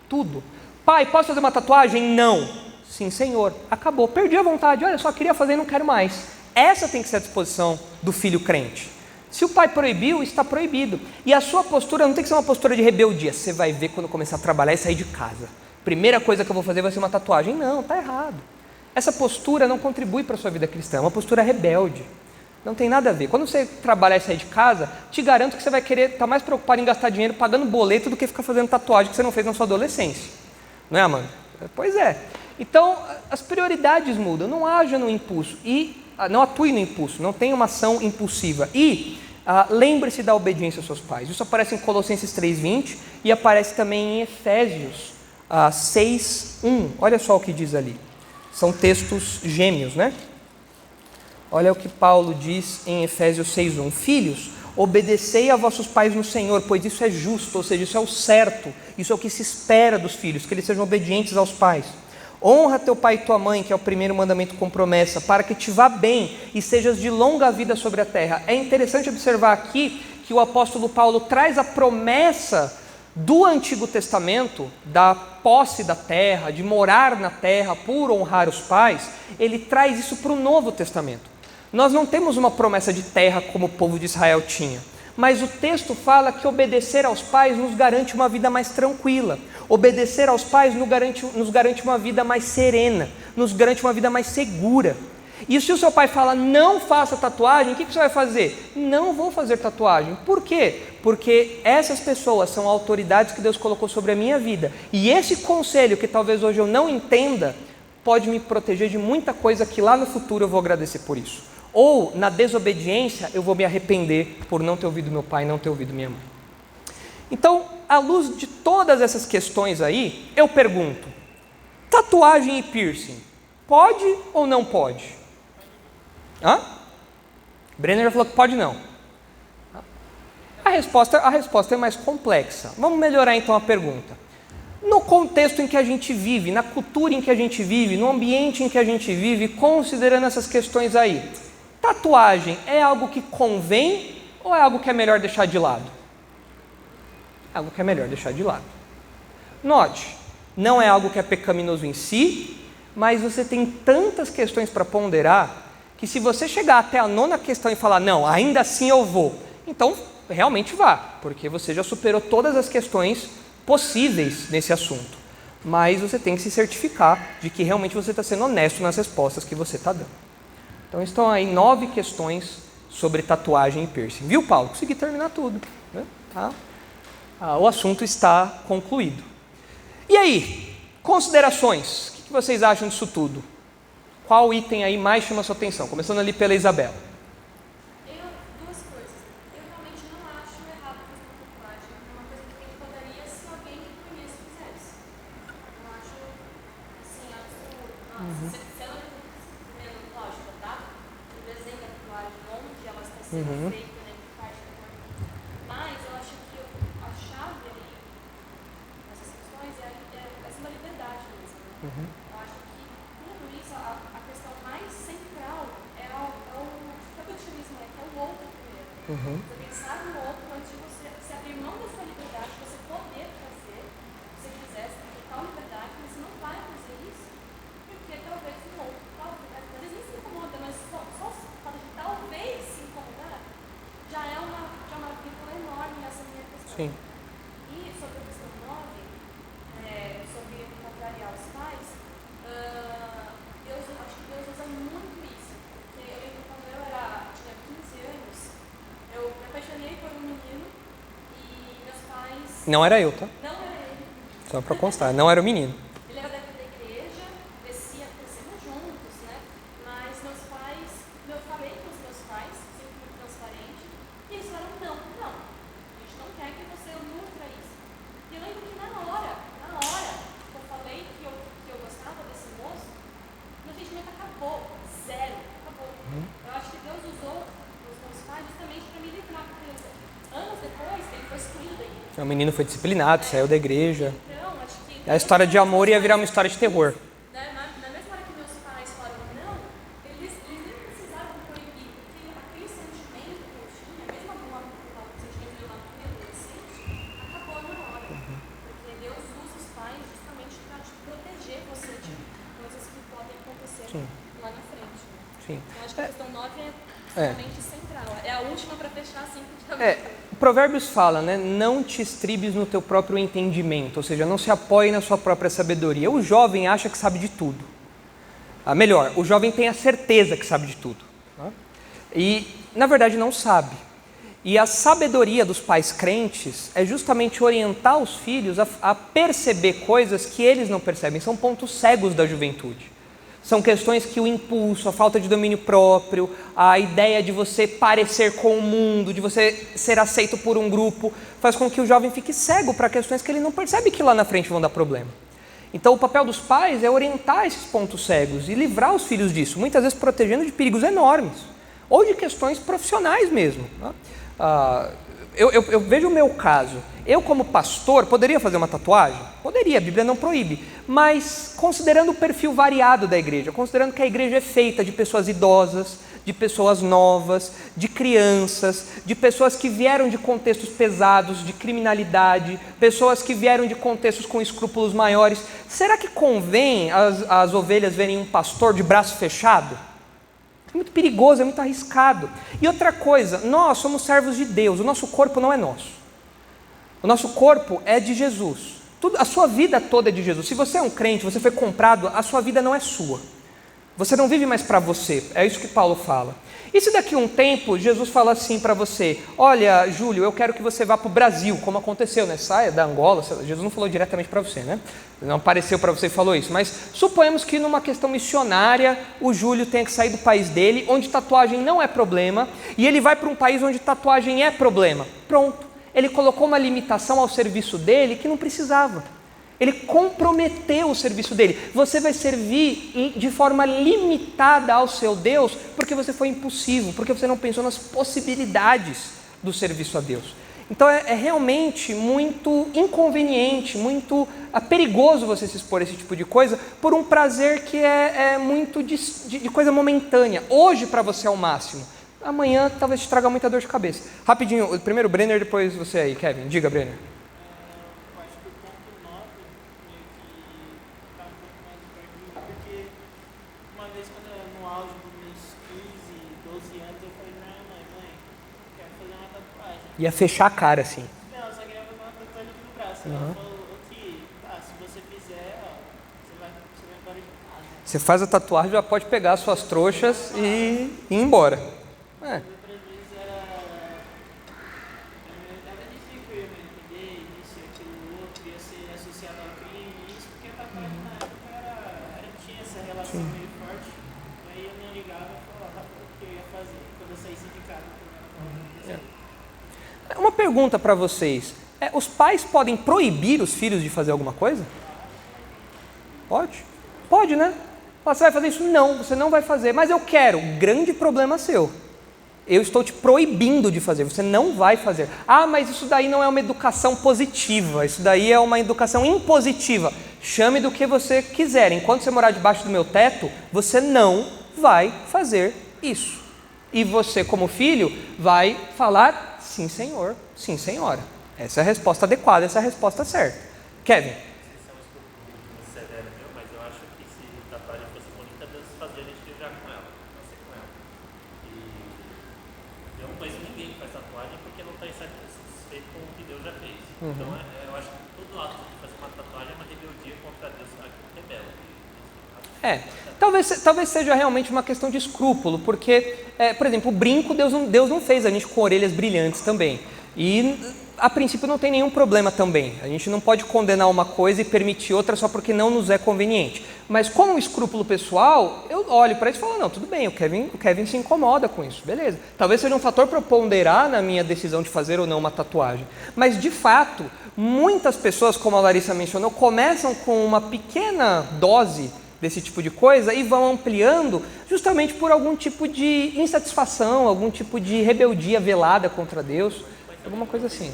tudo. Pai, posso fazer uma tatuagem? Não. Sim, Senhor. Acabou. Perdi a vontade. Olha, só queria fazer e não quero mais. Essa tem que ser a disposição do filho crente. Se o pai proibiu, está proibido. E a sua postura não tem que ser uma postura de rebeldia. Você vai ver quando começar a trabalhar e sair de casa. Primeira coisa que eu vou fazer vai ser uma tatuagem. Não, está errado. Essa postura não contribui para a sua vida cristã. É uma postura rebelde. Não tem nada a ver. Quando você trabalhar e sair de casa, te garanto que você vai querer estar mais preocupado em gastar dinheiro pagando boleto do que ficar fazendo tatuagem que você não fez na sua adolescência. Não é, Amanda? Pois é. Então, as prioridades mudam. Não haja no impulso. Não atue no impulso. Não tenha uma ação impulsiva. Lembre-se da obediência aos seus pais. Isso aparece em Colossenses 3:20 e aparece também em Efésios 6:1. Olha só o que diz ali. São textos gêmeos, né? Olha o que Paulo diz em Efésios 6:1. Filhos, obedecei a vossos pais no Senhor, pois isso é justo, ou seja, isso é o certo, isso é o que se espera dos filhos, que eles sejam obedientes aos pais. Honra teu pai e tua mãe, que é o primeiro mandamento com promessa, para que te vá bem e sejas de longa vida sobre a terra. É interessante observar aqui que o apóstolo Paulo traz a promessa do Antigo Testamento, da posse da terra, de morar na terra por honrar os pais. Ele traz isso para o Novo Testamento. Nós não temos uma promessa de terra como o povo de Israel tinha, mas o texto fala que obedecer aos pais nos garante uma vida mais tranquila. Obedecer aos pais nos garante uma vida mais serena, nos garante uma vida mais segura. E se o seu pai fala, não faça tatuagem, o que você vai fazer? Não vou fazer tatuagem. Por quê? Porque essas pessoas são autoridades que Deus colocou sobre a minha vida. E esse conselho, que talvez hoje eu não entenda, pode me proteger de muita coisa que lá no futuro eu vou agradecer por isso. Ou, na desobediência, eu vou me arrepender por não ter ouvido meu pai, não ter ouvido minha mãe. Então, à luz de todas essas questões aí, eu pergunto, tatuagem e piercing, pode ou não pode? Brenner falou que pode não. A resposta é mais complexa. Vamos melhorar então a pergunta. No contexto em que a gente vive, na cultura em que a gente vive, no ambiente em que a gente vive, considerando essas questões aí, tatuagem é algo que convém ou é algo que é melhor deixar de lado? É algo que é melhor deixar de lado. Note, não é algo que é pecaminoso em si, mas você tem tantas questões para ponderar que se você chegar até a 9ª questão e falar, não, ainda assim eu vou, então realmente vá, porque você já superou todas as questões possíveis nesse assunto. Mas você tem que se certificar de que realmente você está sendo honesto nas respostas que você está dando. Então estão aí 9 questões sobre tatuagem e piercing. Viu, Paulo? Consegui terminar tudo, né? O assunto está concluído. E aí, considerações? O que vocês acham disso tudo? Qual item aí mais chama a sua atenção? Começando ali pela Isabela. Duas coisas. Eu realmente não acho errado fazer uma tatuagem. É uma coisa que poderia se alguém que conheço fizesse. Eu acho, assim, absurdo. Se ela primeiro, lógico, tá? O desenho da tatuagem, onde ela está sendo feita, né? Que parte do corpo. Mas eu acho que a chave ali nessas questões é essa liberdade mesmo. Né? Eu acho que tudo isso, a questão mais central é o protecionismo, que é o outro primeiro. Você pensar no outro antes de você abrir mão da sua liberdade, você poder fazer o que você quiser, você tem total liberdade, mas você não vai fazer isso porque talvez o outro, às vezes nem se incomoda, mas só o fato de talvez se incomodar, já é uma vírgula enorme nessa minha questão. Sim. E sobre a questão 9, sobre contrariar os pais, acho que Deus usa muito isso. Porque eu lembro quando tinha 15 anos, eu me apaixonei por um menino e meus pais... Não era eu, tá? Não era ele. Só para constar, não era o menino. Ele era da igreja, crescemos juntos, né? Mas eu falei com os meus pais, sempre muito transparente, e eles falaram, não, a gente não quer que você nutra isso. E eu lembro que na hora que eu falei que eu gostava desse moço, meu sentimento acabou, zero, acabou. Eu acho que Deus usou os meus pais justamente para me livrar, porque anos depois ele foi excluído da igreja. O menino foi disciplinado, saiu da igreja. Então, acho que... A história de amor ia virar uma história de terror. Na mesma hora que meus pais falaram não, eles nem precisavam proibir, porque aquele sentimento que eu tinha, mesmo o sentimento de uma adolescente, acabou na hora. Porque Deus usa os pais justamente para te proteger você de coisas que podem acontecer lá na frente. Sim. Então, acho que a questão 9 é realmente central. É a última para fechar assim, porque Provérbios fala, né? Não te estribes no teu próprio entendimento, ou seja, não se apoie na sua própria sabedoria. O jovem acha que sabe de tudo. Melhor, o jovem tem a certeza que sabe de tudo. Né? E, na verdade, não sabe. E a sabedoria dos pais crentes é justamente orientar os filhos a perceber coisas que eles não percebem. São pontos cegos da juventude. São questões que o impulso, a falta de domínio próprio, a ideia de você parecer com o mundo, de você ser aceito por um grupo, faz com que o jovem fique cego para questões que ele não percebe que lá na frente vão dar problema. Então o papel dos pais é orientar esses pontos cegos e livrar os filhos disso, muitas vezes protegendo de perigos enormes, ou de questões profissionais mesmo. Né? Eu vejo o meu caso. Eu, como pastor, poderia fazer uma tatuagem? Poderia, a Bíblia não proíbe. Mas considerando o perfil variado da igreja, considerando que a igreja é feita de pessoas idosas, de pessoas novas, de crianças, de pessoas que vieram de contextos pesados, de criminalidade, pessoas que vieram de contextos com escrúpulos maiores, será que convém as ovelhas verem um pastor de braço fechado? É muito perigoso, é muito arriscado. E outra coisa, nós somos servos de Deus, o nosso corpo não é nosso. O nosso corpo é de Jesus. A sua vida toda é de Jesus. Se você é um crente, você foi comprado, a sua vida não é sua. Você não vive mais para você. É isso que Paulo fala. E se daqui a um tempo Jesus fala assim para você: olha, Júlio, eu quero que você vá para o Brasil, como aconteceu, né? Saia da Angola. Jesus não falou diretamente para você, né? Não apareceu para você e falou isso. Mas suponhamos que numa questão missionária, o Júlio tenha que sair do país dele, onde tatuagem não é problema, e ele vai para um país onde tatuagem é problema. Pronto. Ele colocou uma limitação ao serviço dele que não precisava. Ele comprometeu o serviço dele. Você vai servir de forma limitada ao seu Deus porque você foi impulsivo, porque você não pensou nas possibilidades do serviço a Deus. Então é realmente muito inconveniente, muito perigoso você se expor a esse tipo de coisa por um prazer que é muito de coisa momentânea. Hoje para você é o máximo. Amanhã talvez te traga muita dor de cabeça. Rapidinho, primeiro o Brenner, depois você aí, Kevin. Diga, Brenner. Eu acho que o ponto 9 meio que está um pouco mais perdido, porque uma vez no auge dos meus 15, 12 anos, eu falei pra minha mãe, quero fazer uma tatuagem. Ia fechar a cara, assim. Não, eu só queria fazer uma tatuagem aqui no braço. Ela falou que, se você fizer, você vai embora de casa. Você faz a tatuagem, já pode pegar as suas trouxas e ir embora. Outras vezes era difícil eu entender isso e aquilo outro, ia ser associado ao crime, isso porque a tatuagem na época tinha essa relação meio forte, e aí eu não ligava e falava o que eu ia fazer quando eu saísse de casa. Uma pergunta para vocês: os pais podem proibir os filhos de fazer alguma coisa? Pode? Pode, né? Você vai fazer isso? Não, você não vai fazer, mas eu quero. Grande problema seu. Eu estou te proibindo de fazer, você não vai fazer. Mas isso daí não é uma educação positiva, isso daí é uma educação impositiva. Chame do que você quiser. Enquanto você morar debaixo do meu teto, você não vai fazer isso. E você, como filho, vai falar: sim, senhor, sim, senhora. Essa é a resposta adequada, essa é a resposta certa. Kevin? Severo, mas eu acho que se tatuagem fosse bonita, Deus fazia a gente já com ela, nascer com ela. condizer com o que Deus já fez. Então, eu acho que todo ato de fazer uma tatuagem é uma rebeldia contra Deus, rebelde. Talvez seja realmente uma questão de escrúpulo, porque, por exemplo, o brinco Deus não fez a gente com orelhas brilhantes também. E, a princípio, não tem nenhum problema também. A gente não pode condenar uma coisa e permitir outra só porque não nos é conveniente. Mas, como um escrúpulo pessoal, eu olho para isso e falo, não, tudo bem, o Kevin se incomoda com isso, beleza. Talvez seja um fator para eu ponderar na minha decisão de fazer ou não uma tatuagem. Mas, de fato, muitas pessoas, como a Larissa mencionou, começam com uma pequena dose desse tipo de coisa e vão ampliando justamente por algum tipo de insatisfação, algum tipo de rebeldia velada contra Deus, alguma coisa assim.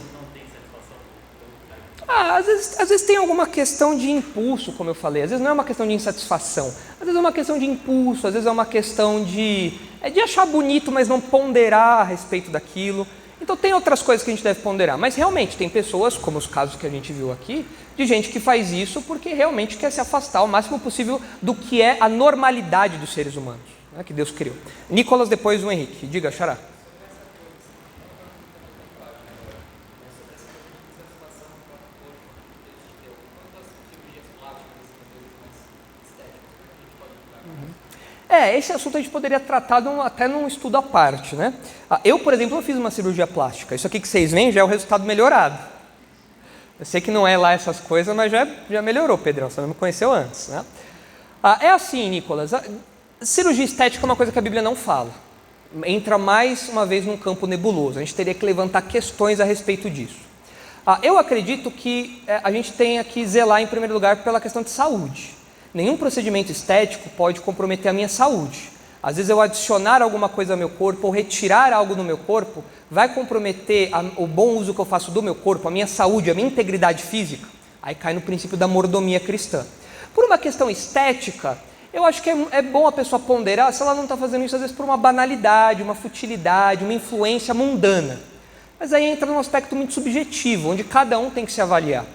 Às vezes tem alguma questão de impulso, como eu falei, às vezes não é uma questão de insatisfação, às vezes é uma questão de impulso, às vezes é uma questão de achar bonito, mas não ponderar a respeito daquilo. Então tem outras coisas que a gente deve ponderar, mas realmente tem pessoas, como os casos que a gente viu aqui, de gente que faz isso porque realmente quer se afastar o máximo possível do que é a normalidade dos seres humanos, né, que Deus criou. Nicolas, depois o Henrique. Diga, Xará. Esse assunto a gente poderia tratar até num estudo à parte, né? Eu, por exemplo, eu fiz uma cirurgia plástica. Isso aqui que vocês veem já é o resultado melhorado. Eu sei que não é lá essas coisas, mas já melhorou, Pedrão. Você não me conheceu antes, né? É assim, Nicolas. Cirurgia estética é uma coisa que a Bíblia não fala. Entra mais uma vez num campo nebuloso. A gente teria que levantar questões a respeito disso. Eu acredito que a gente tenha que zelar, em primeiro lugar, pela questão de saúde. Nenhum procedimento estético pode comprometer a minha saúde. Às vezes eu adicionar alguma coisa ao meu corpo ou retirar algo do meu corpo vai comprometer o bom uso que eu faço do meu corpo, a minha saúde, a minha integridade física. Aí cai no princípio da mordomia cristã. Por uma questão estética, eu acho que é bom a pessoa ponderar se ela não está fazendo isso às vezes por uma banalidade, uma futilidade, uma influência mundana. Mas aí entra num aspecto muito subjetivo, onde cada um tem que se avaliar.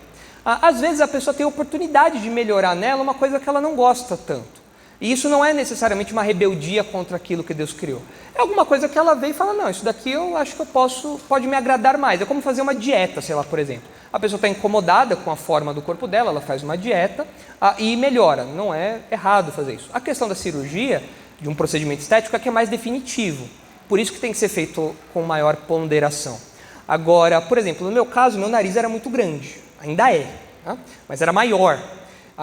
Às vezes a pessoa tem a oportunidade de melhorar nela uma coisa que ela não gosta tanto. E isso não é necessariamente uma rebeldia contra aquilo que Deus criou. É alguma coisa que ela vê e fala, não, isso daqui eu acho que pode me agradar mais. É como fazer uma dieta, sei lá, por exemplo. A pessoa está incomodada com a forma do corpo dela, ela faz uma dieta e melhora. Não é errado fazer isso. A questão da cirurgia, de um procedimento estético, é que é mais definitivo. Por isso que tem que ser feito com maior ponderação. Agora, por exemplo, no meu caso, meu nariz era muito grande. Ainda é, né? Mas era maior.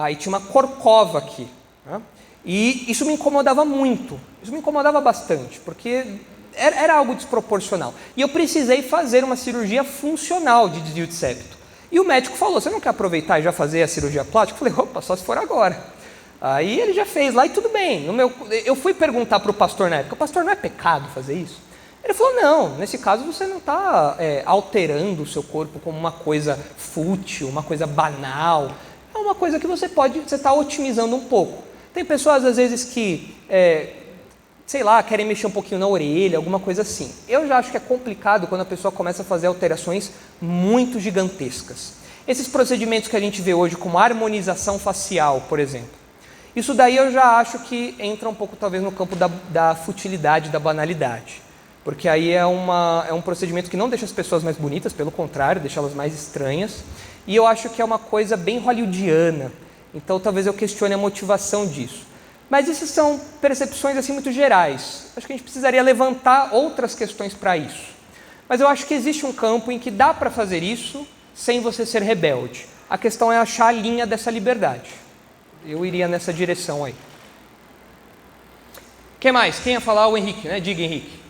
E tinha uma corcova aqui. Né? E isso me incomodava muito. Isso me incomodava bastante, porque era algo desproporcional. E eu precisei fazer uma cirurgia funcional de desvio de septo. E o médico falou, você não quer aproveitar e já fazer a cirurgia plástica? Eu falei, opa, só se for agora. Aí ele já fez lá e tudo bem. Eu fui perguntar para o pastor na época, pastor, não é pecado fazer isso? Ele falou, não, nesse caso você não está alterando o seu corpo como uma coisa fútil, uma coisa banal. É uma coisa que você está otimizando um pouco. Tem pessoas às vezes que, sei lá, querem mexer um pouquinho na orelha, alguma coisa assim. Eu já acho que é complicado quando a pessoa começa a fazer alterações muito gigantescas. Esses procedimentos que a gente vê hoje como harmonização facial, por exemplo. Isso daí eu já acho que entra um pouco talvez no campo da futilidade, da banalidade. Porque aí é um procedimento que não deixa as pessoas mais bonitas, pelo contrário, deixa elas mais estranhas. E eu acho que é uma coisa bem hollywoodiana. Então talvez eu questione a motivação disso. Mas essas são percepções assim muito gerais. Acho que a gente precisaria levantar outras questões para isso. Mas eu acho que existe um campo em que dá para fazer isso sem você ser rebelde. A questão é achar a linha dessa liberdade. Eu iria nessa direção aí. Quem mais? Quem ia falar? O Henrique, né? Diga, Henrique.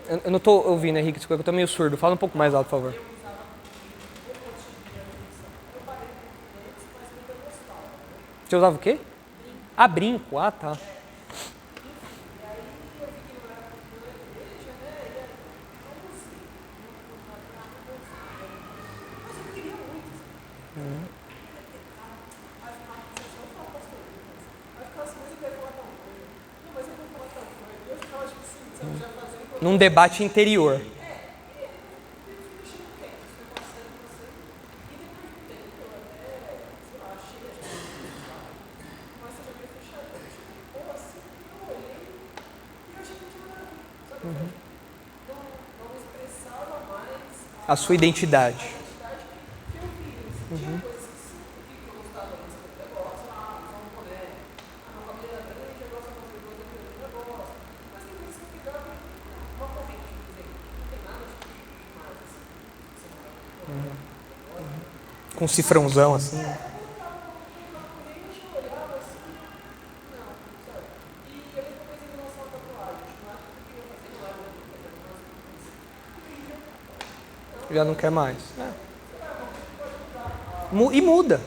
Eu não estou ouvindo, Henrique, desculpa, eu estou meio surdo. Fala um pouco mais alto, por favor. Você usava o quê? Brinco. Tá. Num debate interior. não expressava mais A sua identidade. identidade que eu vi. Tinha coisas que eu gostava desse negócio, usar um boné, meu cabelo era grande, eu gosto de fazer coisa que eu ainda gosto. Mas tem coisas que eu pegava uma corrente, por exemplo, não tem nada demais assim. Com cifrãozão assim. Já não quer mais. E muda.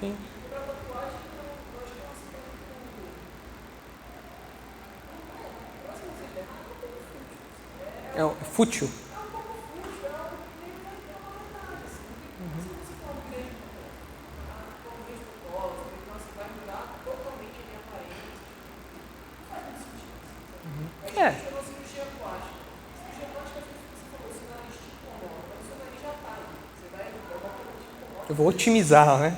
Sim. É fútil. Eu vou otimizar, né?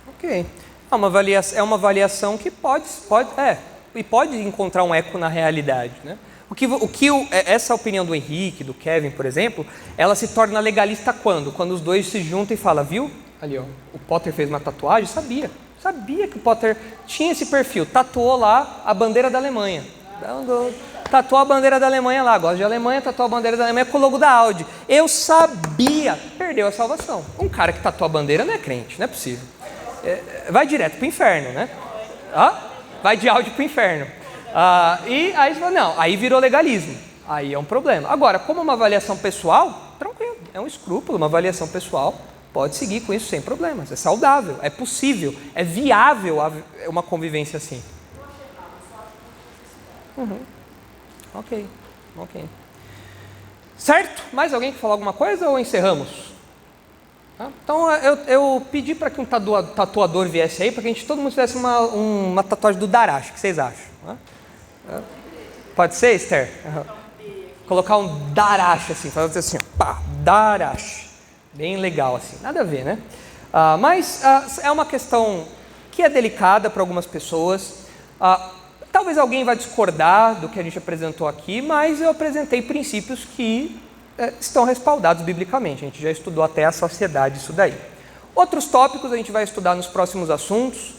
Ok. É uma avaliação que pode encontrar um eco na realidade, né? Essa opinião do Henrique, do Kevin, por exemplo, ela se torna legalista quando? Quando os dois se juntam e falam, viu? Ali, ó, o Potter fez uma tatuagem, sabia que o Potter tinha esse perfil, tatuou lá a bandeira da Alemanha. Tatuou a bandeira da Alemanha lá, gosta de Alemanha, tatuou a bandeira da Alemanha com o logo da Audi. Eu sabia, perdeu a salvação. Um cara que tatuou a bandeira não é crente, não é possível. Vai direto para o inferno, né? Vai de Audi para o inferno. E aí você fala, não, aí virou legalismo, aí é um problema. Agora, como uma avaliação pessoal, tranquilo, é um escrúpulo, uma avaliação pessoal, pode seguir com isso sem problemas, é saudável, é possível, é viável uma convivência assim. Ok. Certo? Mais alguém quer falar alguma coisa ou encerramos? Então eu pedi para que um tatuador viesse aí, para que todo mundo tivesse uma tatuagem do Darash, o que vocês acham? Pode ser, Esther? Colocar um Darash assim, fazer assim, pá, Darash. Bem legal assim, nada a ver, né? Mas é uma questão que é delicada para algumas pessoas. Talvez alguém vá discordar do que a gente apresentou aqui, mas eu apresentei princípios que estão respaldados biblicamente. A gente já estudou até a saciedade isso daí. Outros tópicos a gente vai estudar nos próximos assuntos.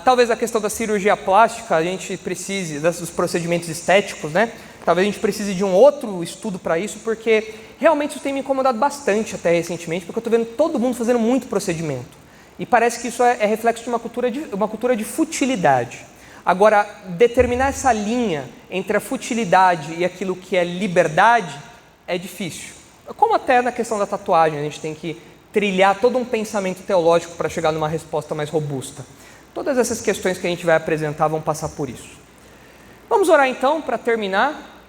Talvez a questão da cirurgia plástica, a gente precise, dos procedimentos estéticos, né? Talvez a gente precise de um outro estudo para isso, porque realmente isso tem me incomodado bastante até recentemente, porque eu estou vendo todo mundo fazendo muito procedimento. E parece que isso é reflexo de uma cultura de futilidade. Agora, determinar essa linha entre a futilidade e aquilo que é liberdade é difícil. Como até na questão da tatuagem, a gente tem que trilhar todo um pensamento teológico para chegar numa resposta mais robusta. Todas essas questões que a gente vai apresentar vão passar por isso. Vamos orar então para terminar,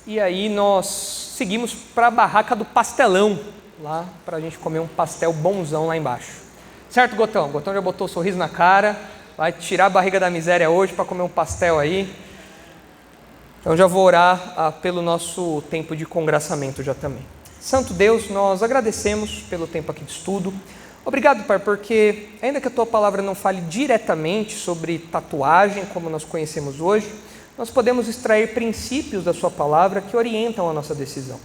e aí nós seguimos para a barraca do pastelão, lá para a gente comer um pastel bonzão lá embaixo. Certo, Gotão? Gotão já botou o sorriso na cara, vai tirar a barriga da miséria hoje para comer um pastel aí. Então já vou orar pelo nosso tempo de congraçamento já também. Santo Deus, nós agradecemos pelo tempo aqui de estudo. Obrigado, Pai, porque ainda que a Tua palavra não fale diretamente sobre tatuagem, como nós conhecemos hoje, nós podemos extrair princípios da Sua palavra que orientam a nossa decisão.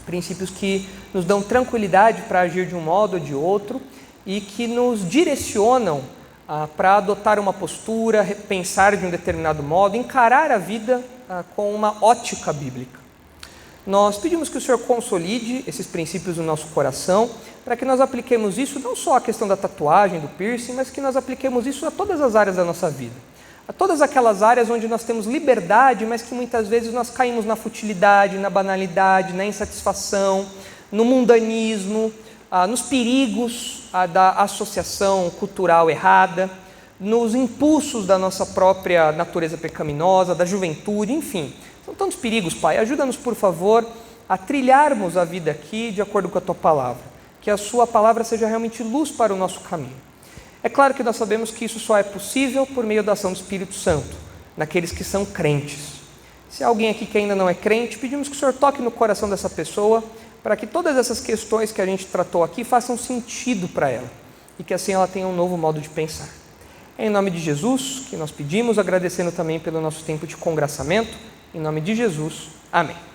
Princípios que nos dão tranquilidade para agir de um modo ou de outro e que nos direcionam para adotar uma postura, pensar de um determinado modo, encarar a vida com uma ótica bíblica. Nós pedimos que o Senhor consolide esses princípios no nosso coração, para que nós apliquemos isso não só à questão da tatuagem, do piercing, mas que nós apliquemos isso a todas as áreas da nossa vida. A todas aquelas áreas onde nós temos liberdade, mas que muitas vezes nós caímos na futilidade, na banalidade, na insatisfação, no mundanismo, nos perigos da associação cultural errada, nos impulsos da nossa própria natureza pecaminosa, da juventude, enfim. São tantos perigos, Pai. Ajuda-nos, por favor, a trilharmos a vida aqui de acordo com a Tua palavra. Que a Sua palavra seja realmente luz para o nosso caminho. É claro que nós sabemos que isso só é possível por meio da ação do Espírito Santo, naqueles que são crentes. Se há alguém aqui que ainda não é crente, pedimos que o Senhor toque no coração dessa pessoa, para que todas essas questões que a gente tratou aqui façam sentido para ela, e que assim ela tenha um novo modo de pensar. É em nome de Jesus que nós pedimos, agradecendo também pelo nosso tempo de congraçamento. Em nome de Jesus, amém.